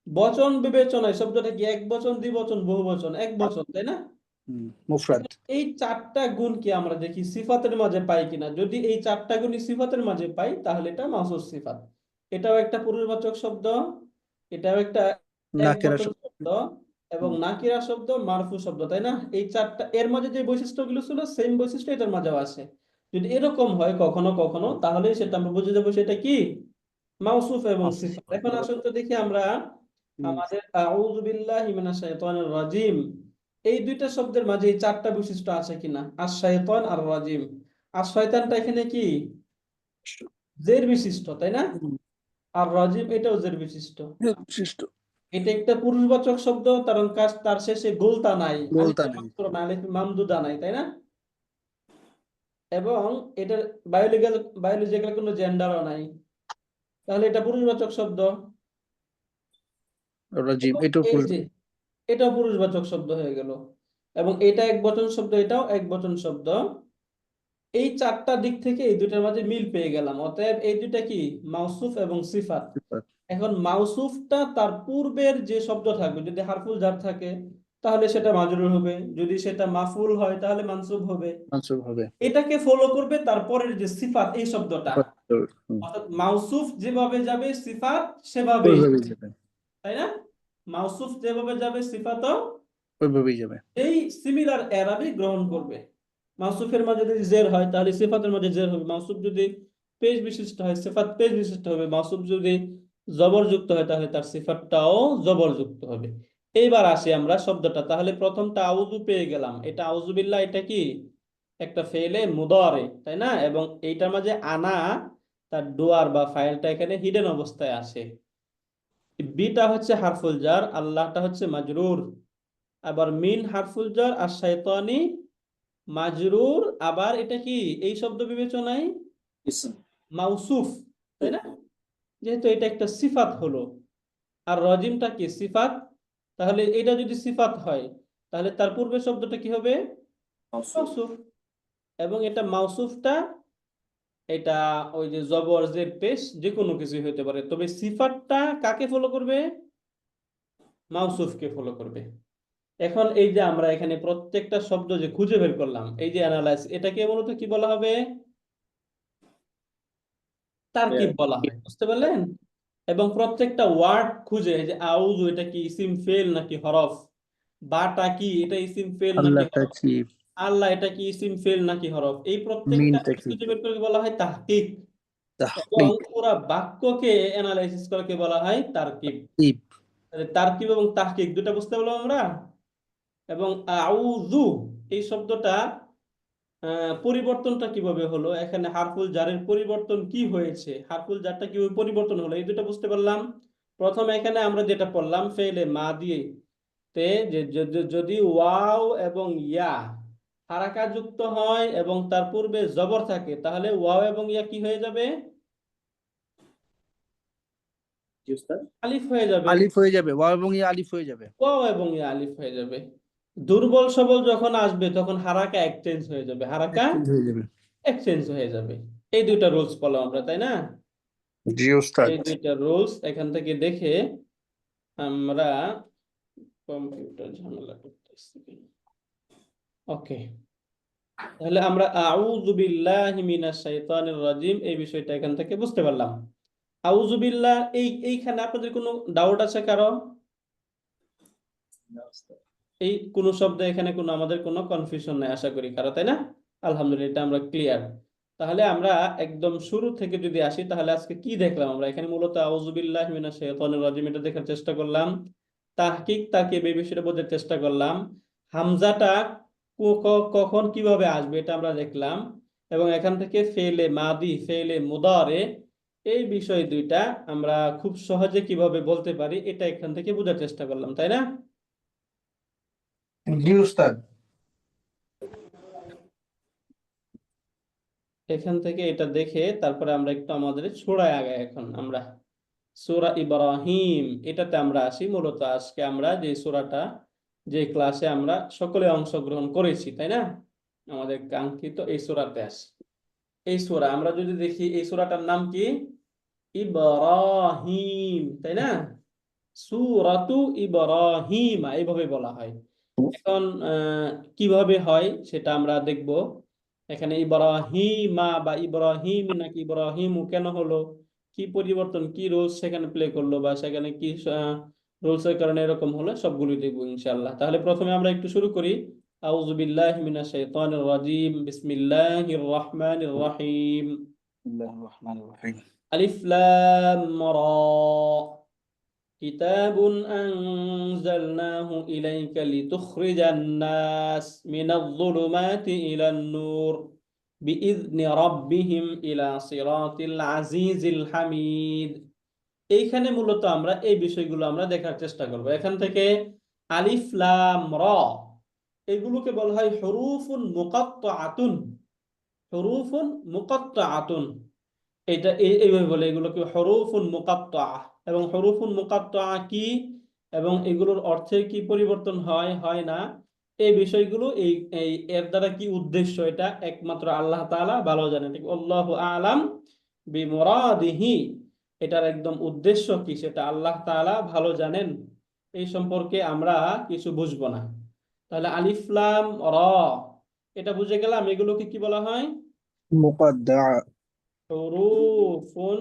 বচন বিবেচনায় শব্দটা কি এক বচন, দ্বিবচন, বহু বচন? এক বচন, তাই না? মুফরাদ। এই 4টা গুণ কি আমরা দেখি সিফাতের মাঝে পাই কিনা? যদি এই 4টা গুণই সিফাতের মাঝে পাই তাহলে এটা মাউসুফ সিফাত। এটাও একটা পুরুষবাচক শব্দ, এটাও একটা নাকেরা একবচন শব্দ। শব্দ, এবং হুম, নাকিরা শব্দ, মারফু শব্দ, তাই না? এই 4টা এর মাঝে যে বৈশিষ্ট্যগুলো ছিল সেম বৈশিষ্ট্য এটার মাঝেও আছে। যদি এরকম হয় কখনো কখনো, তাহলে সেটা আমরা বুঝে যাবো সেটা কি মাউসুফ এবং সিফাত। এখন আসুন তো দেখি আমরা হুম, আমাদের আউযু বিল্লাহি মিনাশ শাইতানির রাজিম, এই দুইটা শব্দের মাঝে এই 4টা বৈশিষ্ট্য আছে কিনা? আশ-শাইতান আর রাজিম। আর শয়তানটা এখানে কি জের বিশিষ্ট, তাই না? হুম, আর রাজিম এটাও জের বিশিষ্ট। বিশিষ্ট, এটা একটা পুরুষবাচক শব্দ, কারণ তার শেষে গোলতা নাই, বলতা আলিফে নেই। মাকসুরা নাই, আলিফে মামদুদা নাই, তাই না? এবং এটার বায়োলজিক্যাল কোনো জেন্ডারও নাই, তাহলে এটা পুরুষবাচক শব্দ। রাজিম, এবং এটাও এই যে এটাও পুরুষবাচক শব্দ হয়ে গেল। এবং এটা এক বচন শব্দ, এটাও এক বচন শব্দ। এই চারটা দিক থেকে এই দুটার মাঝে মিল পেয়ে গেলাম, অতএব এই দুটা কি মাউসুফ এবং সিফাত। সিফাত। এখন মাউসুফটা তার পূর্বের যে শব্দ থাকবে, যদি হারফুল জার থাকে তাহলে সেটা মাজরুর হবে, যদি সেটা মাফউল হয় তাহলে মানসুব হবে। মানসুব হবে। এটাকে ফলো করবে তারপরের যে সিফাত এই শব্দটা, হুম, অর্থাৎ মাউসুফ যেভাবে যাবে সিফাত সেভাবেই ওইভাবেই যাবে, তাই না? মাউসুফ যেভাবে যাবে সিফাতও ওইভাবেই যাবে। এই সিমিলার এরাবি গ্রহণ করবে। মাউসুফের মাঝে যদি জের হয় তাহলে সিফাতের মাঝে জের হবে, মাউসুফ যদি পেশ বিশিষ্ট হয় সিফাত পেশ বিশিষ্ট হবে, মাউসুফ যদি জবরযুক্ত হয় তাহলে তার সিফাতটাও জবরযুক্ত হবে। এইবার আসি আমরা শব্দটা, তাহলে প্রথমটা আউযু পেয়ে গেলাম, এটা আউযুবিল্লাহ, এটা কি একটা ফেলে মুদারে, তাই না? এবং এইটার মাঝে আনা তার ডুয়ার বা ফাইলটা এখানে হিডেন অবস্থায় আসে। বিটা হচ্ছে হারফুল জার, আল্লাহটা হচ্ছে মাজরুর। আবার মিন হারফুল জার আর শাইতানি মাজরুর, আবার এটা কি এই শব্দ বিবেচনায় মাউসুফ, তাই না? যেহেতু এটা একটা সিফাত হলো, আর রজিমটা কি সিফাত, তাহলে এটা যদি সিফাত হয় তাহলে তার পূর্বের শব্দটা কি হবে মাউসুফ। এবং এটা মাউসুফটা এটা ওই যে জবর জের পেশ যে কোনো কিছুই হতে পারে, তবে সিফাতটা কাকে ফলো করবে? মাউসুফকে ফলো করবে। এখন এই যে আমরা এখানে প্রত্যেকটা শব্দ যে খুঁজে বের করলাম, এই যে অ্যানালাইজ, এটাকে মূলত কি বলা হবে? তারকিব বলা হয়, বুঝতে পারলেন? এবং প্রত্যেকটা ওয়ার্ড খুঁজে, এই যে আউযু এটা কি ইসিম ফেল নাকি হরফ, বাটা কি এটা ইসিম ফেল নাকি আল্লাহটা হরফ, কি, আল্লাহ এটা কি ইসিম ফেল নাকি হরফ, এই প্রত্যেকটা মিনটা কি, খুঁজে বের করে বলা হয় তাহকিক। এবং তাহকিক, পুরা বাক্যকে অ্যানালাইসিস করাকে বলা হয় তারকিব। তারকিব। তাহলে তারকিব এবং তাহকিক দুটা বুঝতে পারলাম আমরা। এবং আউযু এই শব্দটা পরিবর্তনটা কিভাবে হলো, এখানে হারফুল জারের পরিবর্তন কি হয়েছে, হারফুল জারটা কিভাবে পরিবর্তন হলো, এই দুটো বুঝতে পারলাম। প্রথমে এখানে আমরা যেটা পড়লাম ফেলে মা দিয়ে তে যে যদি ওয়াও এবং ইয়া হারাকা যুক্ত হয় এবং তার পূর্বে জবর থাকে তাহলে ওয়াও এবং ইয়া কি হয়ে যাবে? আলিফ হয়ে যাবে। আলিফ হয়ে যাবে, ওয়াও এবং ইয়া আলিফ হয়ে যাবে। ওয়াও এবং ইয়া আলিফ হয়ে যাবে। দুর্বল সবল যখন আসবে তখন হারাকা এক্সচেঞ্জ হয়ে যাবে, হারাকা এক্সচেঞ্জ হয়ে যাবে। এক্সচেঞ্জ হয়ে যাবে। এই দুইটা রুলস ফলো আমরা, তাই না? জি ওস্তাদ। এই দুইটা রুলস এখান থেকে দেখে আমরা কম্পিউটার ঝামেলা করতেছি। ওকে, তাহলে আমরা আউযু বিল্লাহি মিনাশ শাইতানির রাজিম এই বিষয়টা এখান থেকে বুঝতে পারলাম। আউযু বিল্লাহ, এইখানে আপনাদের কোনো ডাউট আছে কারো? এই কোন শব্দ এখানে কোনো আমাদের কোনো কনফিউশন নাই আশা করি কারো, তাই না? আলহামদুলিল্লাহ, এটা আমরা ক্লিয়ার। তাহলে আমরা একদম শুরু থেকে যদি আসি তাহলে আজকে কি দেখলাম আমরা? এখানে মূলত আউযু বিল্লাহি মিনাশ শাইতানির রাজিম এটা দেখার চেষ্টা করলাম, তাহকিক তাকে এই বিষয়টা বোঝার চেষ্টা করলাম, হামজাটা কখন কিভাবে আসবে এটা আমরা দেখলাম, এবং এখান থেকে ফেলে মাদি ফেলে মুদারে এই বিষয় দুইটা আমরা খুব সহজে কিভাবে বলতে পারি এটা এখান থেকে বোঝার চেষ্টা করলাম, তাই না? জি ওস্তাদ। এখান থেকে এটা দেখে তারপরে আমরা একটু আমাদের সূরায় আগাই। এখন আমরা সূরা ইব্রাহিম এটাতে আমরা আসি। মূলত আজকে আমরা যে সূরাটা, যে ক্লাসে আমরা সকলে অংশগ্রহণ করেছি, তাই না, আমাদের কাঙ্ক্ষিত এই সূরাতে আসি। এই সূরা আমরা যদি দেখি, এই সূরাটার নাম কি? ইব্রাহিম, তাই না? সূরাতু ইব্রাহিম এইভাবে বলা হয়। এখন কিভাবে হয় সেটা আমরা দেখব। এখানে ইব্রাহিমা বা ইব্রাহিম নাকি ইব্রাহিমু কেন হলো, কি পরিবর্তন, কি রুলস সেখানে প্লে করলো, বা সেখানে কি রুলস এর কারণে এরকম হলো, সবগুলোই দেখবো ইনশাআল্লাহ। তাহলে প্রথমে আমরা একটু শুরু করি। আউযু বিল্লাহি মিনাশ শাইতানির রাজিম, বিসমিল্লাহির রহমানির রহিম। বিসমিল্লাহির রহমানির রহিম। আলিফ লাম রা, كتاب أنزلناه إليك لتخرج الناس من الظلمات إلى النور بإذن ربهم إلى صراط العزيز الحميد। এইখানে মূলত আমরা এই বিষয়গুলো আমরা দেখার চেষ্টা করব। এখান থেকে আলিফ লাম রা এগুলোকে বলা হয় হুরুফুন মুকাত্তাআতুন, হুরুফুন মুকাত্তাআতুন। এটা এইভাবে বলে, এগুলোকে হরফুন মুকাত্তাআ। এবং হরফুন মুকাত্তাআ কি এবং এগুলোর অর্থে কি পরিবর্তন হয় হয় না, এই বিষয়গুলো এই এই এর দ্বারা কি উদ্দেশ্য এটা একমাত্র আল্লাহ তাআলা ভালো জানেন। ঠিক আল্লাহু আ'লাম বিমুরাদিহি, এটার একদম উদ্দেশ্য কি সেটা আল্লাহ তাআলা ভালো জানেন, এই সম্পর্কে আমরা কিছু বুঝবো না। তাহলে আলিফ লাম র, এটা বুঝে গেলাম এগুলোকে কি বলা হয়? মুকাদ্দা হুরুফুন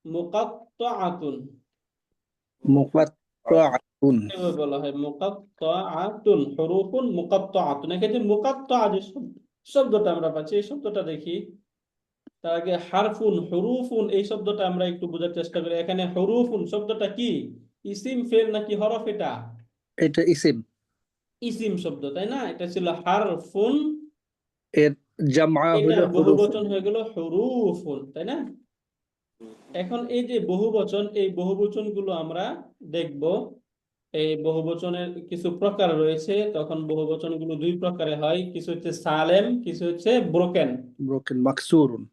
মুকাত্তাআতুন, মুকাত্তাআতুন এভাবে বলা হয় মুকাত্তাআতুন, হুরুফুন মুকাত্তাআতুন। এক্ষেত্রে মুকাত্তাআ যে শব্দটা আমরা পাচ্ছি এই শব্দটা দেখি। তার আগে হারফুন হুরুফুন এই শব্দটা আমরা একটু বোঝার চেষ্টা করি। এখানে হুরুফুন শব্দটা কি, ইসিম ফেল নাকি হরফ? এটা এটা ইসিম, ইসিম শব্দ, তাই না? এটা ছিল হারফুন, এর জামা হলো এটার হুরুফুন। বহুবচন হয়ে গেল হুরুফুন, তাই না? এখন এই যে বহুবচন, এই বহুবচন গুলো আমরা দেখব। এই বহুবচনের কিছু প্রকার রয়েছে, তখন বহুবচন গুলো দুই প্রকারে হয়, কিছু হচ্ছে সালেম, কিছু হচ্ছে ব্রোকেন। ব্রোকেন মাকসুরুন,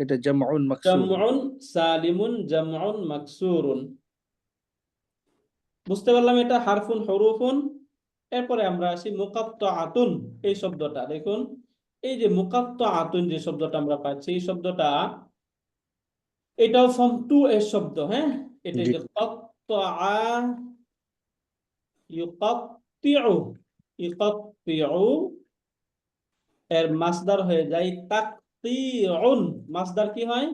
এটা জামউন মাকসুর। জামউন সালিমুন, জামউন মাকসুরুন। বুঝতে পারলাম এটা হারফুন হুরুফুন। এরপরে আমরা আসি মুকাত্তাআতুন, এই শব্দটা দেখুন। এই যে মুকাত্তাআতুন যে শব্দটা আমরা পাচ্ছি, এই শব্দটা এটাও ফর্ম টু এর শব্দ, হ্যাঁ। এটা জি, যে কাত্তাআ ইউকাত্তিউ, ইউকাত্তিউ এর মাসদার হয়ে যায় তাকতিউন। মাসদার কি হয়?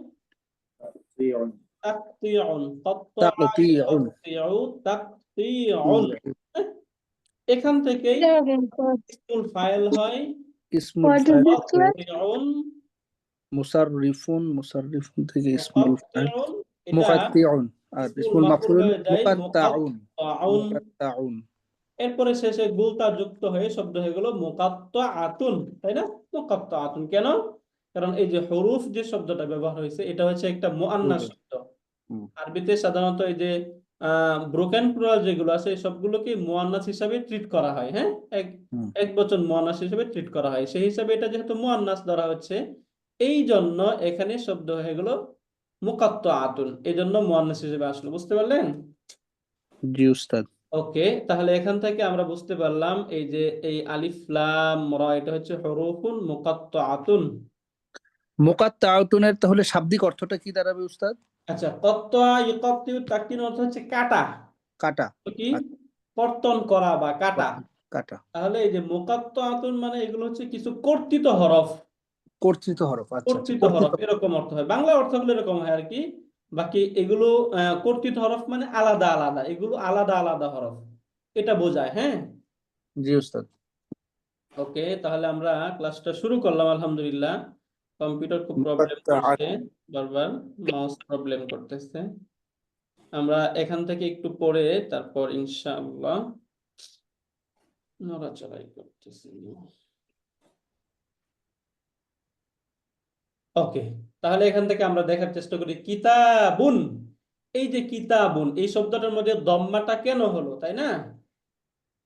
তাকতিউন। কাত্তাআ তাকতিউন। ইউকাত্তিউ তাকতিউন। এখান থেকেই ইসমুল ফাইল হয় ইসমুল ফাইল হয়ে মুকাত্তিউন। মুসাররিফুন, মুসাররিফুন থেকে ইসমুল ফাইল মুকাত্তিউন, এটা মুকাত্তিউন, আর ইসমুল ইসমুল মাফউল মাফউল হয়ে যায় মুকাত্তাউন। মুকাত্তাউন। মুকাত্তাউন এরপরে শেষে গুলতা যুক্ত হয়ে শব্দ হয়ে গেল মুকাত্তাআতুন, তাই না? মুকাত্তাআতুন কেন? কারণ এই যে হরুফ যে শব্দটা ব্যবহার হয়েছে এটা হচ্ছে একটা মুআন্নাস হুরুফ। শব্দ। হুম, আরবিতে সাধারণত এই যে ব্রোকেন প্লুরাল যেগুলো আছে এই সবগুলোকে মুআন্নাস হিসাবে ট্রিট করা হয়, হ্যাঁ। এক হুম। এক বচন মুআন্নাস হিসেবে ট্রিট করা হয়, সেই হিসাবে এটা যেহেতু মুআন্নাস ধরা হচ্ছে, এই জন্য এখানে শব্দ হয়ে গেল মুকাত্তাআতুন, এই জন্য মুআন্নাস হিসেবে আসলো। বুঝতে পারলেন? জি উস্তাদ। ওকে, তাহলে এখান থেকে আমরা বুঝতে পারলাম এই যে এই আলিফ লাম রা এটা হচ্ছে হুরুফুন মুকাত্তাআতুন। মুকাত্তাআতুনের তাহলে শাব্দিক অর্থটা কি দাঁড়াবে উস্তাদ? আচ্ছা, কত্তা ইউকাত্তিউ তাকতির অর্থ হচ্ছে কাটা। কাটা। তো কি আচ্ছা, কর্তন করা বা কাটা। কাটা। তাহলে এই যে মুকাত্তাআতুন মানে এগুলো হচ্ছে কিছু কর্তিত হরফ। কর্তৃত হরফ, আচ্ছা আচ্ছা, কর্তিত কর্তৃত। হরফ এরকম অর্থ হয়, বাংলা অর্থগুলো এরকম হয় আর কি। বাকি এগুলো কর্তিত হরফ মানে আলাদা আলাদা, এগুলো আলাদা আলাদা হরফ, এটা বোঝায়, হ্যাঁ। জি উস্তাদ। ওকে, তাহলে আমরা ক্লাসটা শুরু করলাম। আলহামদুলিল্লাহ, কম্পিউটার খুব প্রবলেম মুকাত্তাআত। করছে, বারবার মাউস প্রবলেম করতেছে। আমরা এখান থেকে একটু পরে তারপর ইনশাআল্লাহ নড়াচড়াই করতেছি। ওকে, তাহলে এখান থেকে আমরা দেখার চেষ্টা করি কিতাবুন। এই যে কিতাবুন এই শব্দটার মধ্যে দম্মাটা কেন হলো, তাই না?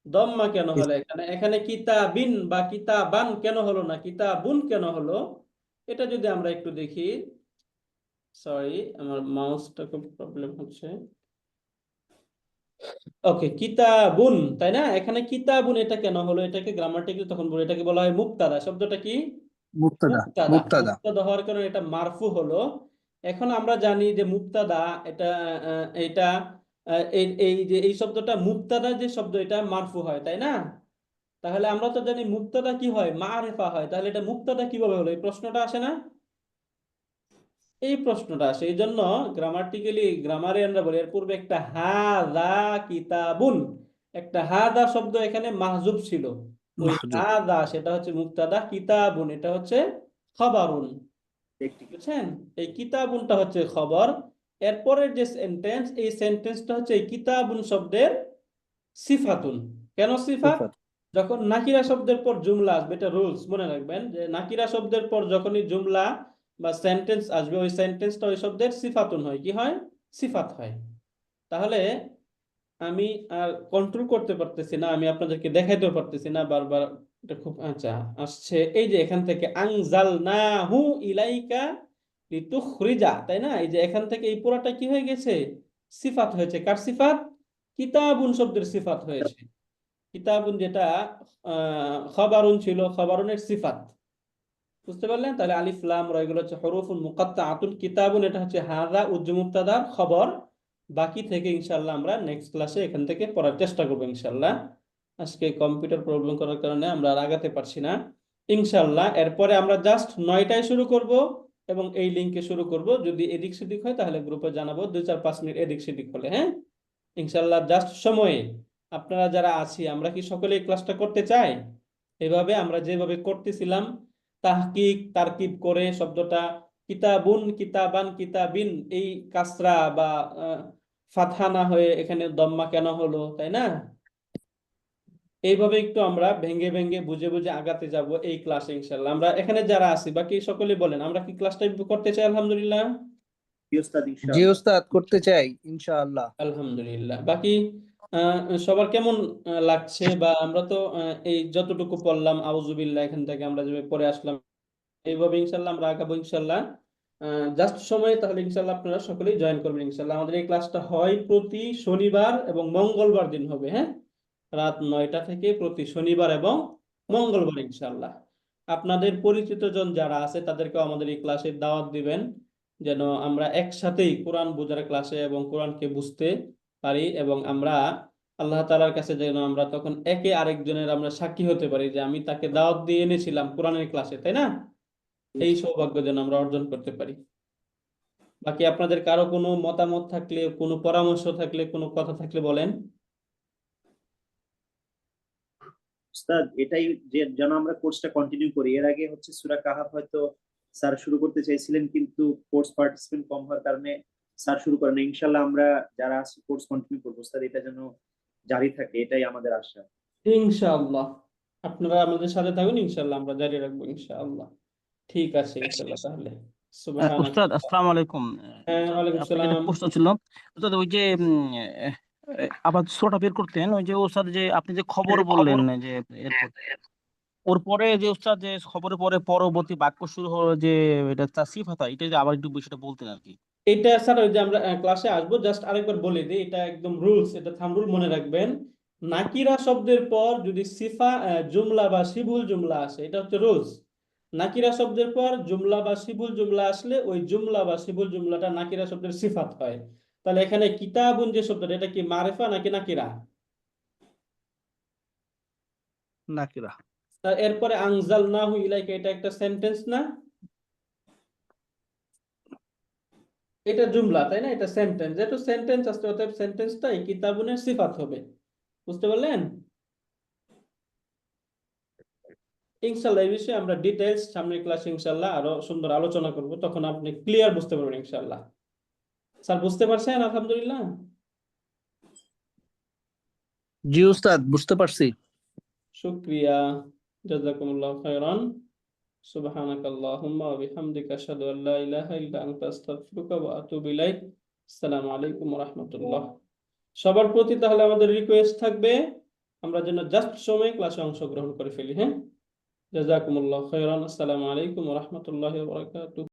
দম্মা কেন হলো এখানে? এখানে কিতাবিন বা কিতাবান কেন হলো না, কিতাবুন কেন হলো? এটা যদি আমরা একটু দেখি। সরি, আমার মাউসটা খুব প্রবলেম হচ্ছে। ওকে, কিতাবুন, তাই না? এখানে কিতাবুন এটা কেন হলো? এটাকে গ্রামাটিক্যালি তখন বলে, এটাকে বলা হয় মুক্তাদা। শব্দটা কি? মুক্তাদা। মুক্তাদা। মুক্তাদা। মুক্তাদা হওয়ার কারণে এটা মারফু হলো। এখন আমরা জানি যে মুক্তাদা এটা এটা এই এই যে এই শব্দটা মুক্তাদা যে শব্দ এটা মারফু হয়, তাই না? তাহলে আমরা তো জানি মুক্তাদা কি হয়, মারিফা হয়। তাহলে এটা মুক্তাদা কিভাবে হলো, এই প্রশ্নটা আসে না? এই প্রশ্নটা আসে, এই জন্য গ্রামাটিক্যালি গ্রামারে আমরা বলি এর পূর্বে একটা হাযা কিতাবুন, একটা হাযা শব্দ এখানে মাহযুব ছিল। ওই মাহজুব। হাযা সেটা হচ্ছে মুক্তাদা, কিতাবুন এটা হচ্ছে খবরুন। বুঝছেন? এই কিতাবুনটা হচ্ছে খবর। এরপরের যে সেন্টেন্স, এই সেন্টেন্সটা হচ্ছে এই কিতাবুন শব্দের সিফাতুন। কেন সিফাত? সিফাত। যখন নাকিরা শব্দের পর জুমলা আসবে, এটা রুলস মনে রাখবেন যে নাকিরা শব্দের পর যখনই জুমলা বা সেন্টেন্স আসবে ওই সেন্টেন্সটা ওই শব্দের সিফাতুন হয়, কি হয়? সিফাত হয়। তাহলে আমি আর কন্ট্রোল করতে পারতেছি না, আমি আপনাদেরকে দেখাইতেও পারতেছি না বারবার। এটা খুব আচ্ছা আসছে, এই যে এখান থেকে আনজালনাহু ইলাইকা লিতুখরিজা, তাই না? এই যে এখান থেকে এই পুরোটা কি হয়ে গেছে? সিফাত হয়েছে। কার সিফাত? কিতাবুন শব্দের সিফাত হয়েছে। কিতাবুন যেটা খবরুন ছিল, খবরুনের সিফাত। বুঝতে পারলেন? তাহলে আলিফ লাম রা এগুলো হচ্ছে হরুফুন মুকাত্তাআতুন, কিতাবুন এটা হচ্ছে হাযা উজ্জু মুবতাদার খবর। বাকি থেকে ইনশাআল্লাহ আমরা নেক্সট ক্লাসে এখান থেকে পড়ার চেষ্টা করবো ইনশাআল্লাহ। আজকে কম্পিউটার প্রবলেম করার কারণে আমরা আর আগাতে পারছি না। ইনশাআল্লাহ এরপরে আমরা জাস্ট 9টায় শুরু করব এবং এই লিংকে শুরু করব। যদি এদিক সেদিক হয় তাহলে গ্রুপে জানাবো, 2-4-5 মিনিট এদিক সেদিক হলে। হ্যাঁ, ইনশাআল্লাহ জাস্ট সময়ে আপনারা যারা আছি আমরা কি সকলেই ক্লাসটা করতে চাই? এভাবে আমরা যেভাবে করতেছিলাম তাহকিক তারকিব করে শব্দটা কিতাবুন কিতাবান কিতাবিন এই কাসরা বা ফাতহা না হয়ে এখানে দম্মা কেন হলো, তাই না? এইভাবে একটু আমরা ভেঙে ভেঙে বুঝে বুঝে আগাতে যাব এই ক্লাসে ইনশাআল্লাহ। আমরা এখানে যারা আছি বাকি সকলে বলেন আমরা কি ক্লাসটা করতে চাই? আলহামদুলিল্লাহ। জি ওস্তাদ, জি ইনশাআল্লাহ। উস্তাদ, করতে চাই ইনশাআল্লাহ। আলহামদুলিল্লাহ। বাকি সবার কেমন লাগছে? বা আমরা তো এই যতটুকু পড়লাম আউযুবিল্লাহ এখান থেকে আমরা যেভাবে পড়ে আসলাম এইভাবে ইনশাআল্লাহ আমরা আগাবো ইনশাআল্লাহ। জাস্ট সময় তাহলে ইনশাআল্লাহ আপনারা সকলেই জয়েন করবেন ইনশাআল্লাহ। আমাদের এই ক্লাসটা হয় প্রতি শনিবার এবং মঙ্গলবার দিন হবে। হ্যাঁ, রাত 9টা থেকে প্রতি শনিবার এবং মঙ্গলবার ইনশাআল্লাহ। আপনাদের পরিচিত জন যারা আছে তাদেরকেও আমাদের এই ক্লাসে দাওয়াত দিবেন, যেন আমরা একসাথেই কোরআন বোঝার ক্লাসে এবং কোরআনকে বুঝতে পারি এবং আমরা আল্লাহ তাআলার কাছে যেন আমরা তখন একে আরেকজনের আমরা সাক্ষী হতে পারি যে আমি তাকে দাওয়াত দিয়ে এনেছিলাম কোরআনের ক্লাসে, তাই না? এই সৌভাগ্য যেন আমরা অর্জন করতে পারি। বাকি আপনাদের কারো কোনো মতামত থাকলে, কোনো পরামর্শ থাকলে, কোনো কথা থাকলে বলেন। উস্তাদ, এটাই যে যেন আমরা কোর্সটা কন্টিনিউ করি। এর আগে হচ্ছে সূরা কাহাফ হয়তো স্যার শুরু করতে চাইছিলেন, কিন্তু কোর্স পার্টিসিপেন্ট কম হওয়ার কারণে স্যার শুরু করেন। ইনশাআল্লাহ আমরা যারা আছি কোর্স কন্টিনিউ করবো উস্তাদ, এটা যেন জারি থাকে, এটাই আমাদের আশা। ইনশাআল্লাহ আপনারা আমাদের সাথে থাকুন, ইনশাআল্লাহ আমরা জারি রাখবো ইনশাআল্লাহ। ঠিক আছে ইনশাআল্লাহ। তাহলে সুবহানাক। উস্তাদ, আসসালামু আলাইকুম। হ্যাঁ, ওয়ালাইকুম আপনার একটা সালাম। প্রশ্ন ছিল। উস্তাদ, ওই যে আবার ছোটা বের করতেন, ওই যে উস্তাদ যে আপনি যে খবর বললেন যে এরপর ওর পরে যে উস্তাদ যে খবরের পরে পরবর্তী বাক্য শুরু হলো যে এটা তার সিফাত হয়, এটা যে আবার একটু বিষয়টা বলতেন আর কি। এটা স্যার ওই যে আমরা ক্লাসে আসবো, জাস্ট আরেকবার বলে দিই, এটা একদম রুলস, এটা থাম্ব রুল মনে রাখবেন। নাকিরা শব্দের পর যদি সিফা জুমলা বা শিবুল জুমলা আসে, এটা হচ্ছে রুলস। নাকিরা শব্দের পর জুমলা বা শিবুল জুমলা আসলে ওই জুমলা বা শিবুল জুমলাটা নাকিরা শব্দের সিফাত হয়। তাহলে এখানে কিতাবুন যে শব্দটা এটা কি মারিফা নাকি নাকিরা? নাকিরা। তা এরপরে আনজালনাহু ইলাইকা এটা একটা সেন্টেন্স না? এটা জুমলা, তাই না? এটা সেন্টেন্স, যেহেতু সেন্টেন্স আসছে অতএব সেন্টেন্সটা এই কিতাবুনের সিফাত হবে। বুঝতে পারলেন? ইনশাআল্লাহ এই বিষয়ে আমরা ডিটেইলস সামনের ক্লাসে ইনশাআল্লাহ আরো সুন্দর আলোচনা করব, তখন আপনি ক্লিয়ার বুঝতে পারবেন ইনশাআল্লাহ। স্যার বুঝতে পারছেন? আলহামদুলিল্লাহ। জি উস্তাদ, বুঝতে পারছি। শুকরিয়া, জাযাকুমুল্লাহু খাইরান। সুবহানাকাল্লাহুম্মা ওয়া বিহামদিকা আশহাদু আল্লা ইলাহা ইল্লা আনতা আস্তাগফিরুকা ওয়া আতুবু ইলাইক। আসসালামু আলাইকুম ওয়া রাহমাতুল্লাহ। সবার প্রতি তাহলে আমাদের রিকোয়েস্ট থাকবে আমরা যেন জাস্ট সময়ে ক্লাসে অংশগ্রহণ করে ফেলি। হ্যাঁ, জাযাকুমুল্লাহু খাইরান। আসসালামু আলাইকুম ওয়া রাহমাতুল্লাহি ওয়া বারাকাতুহু।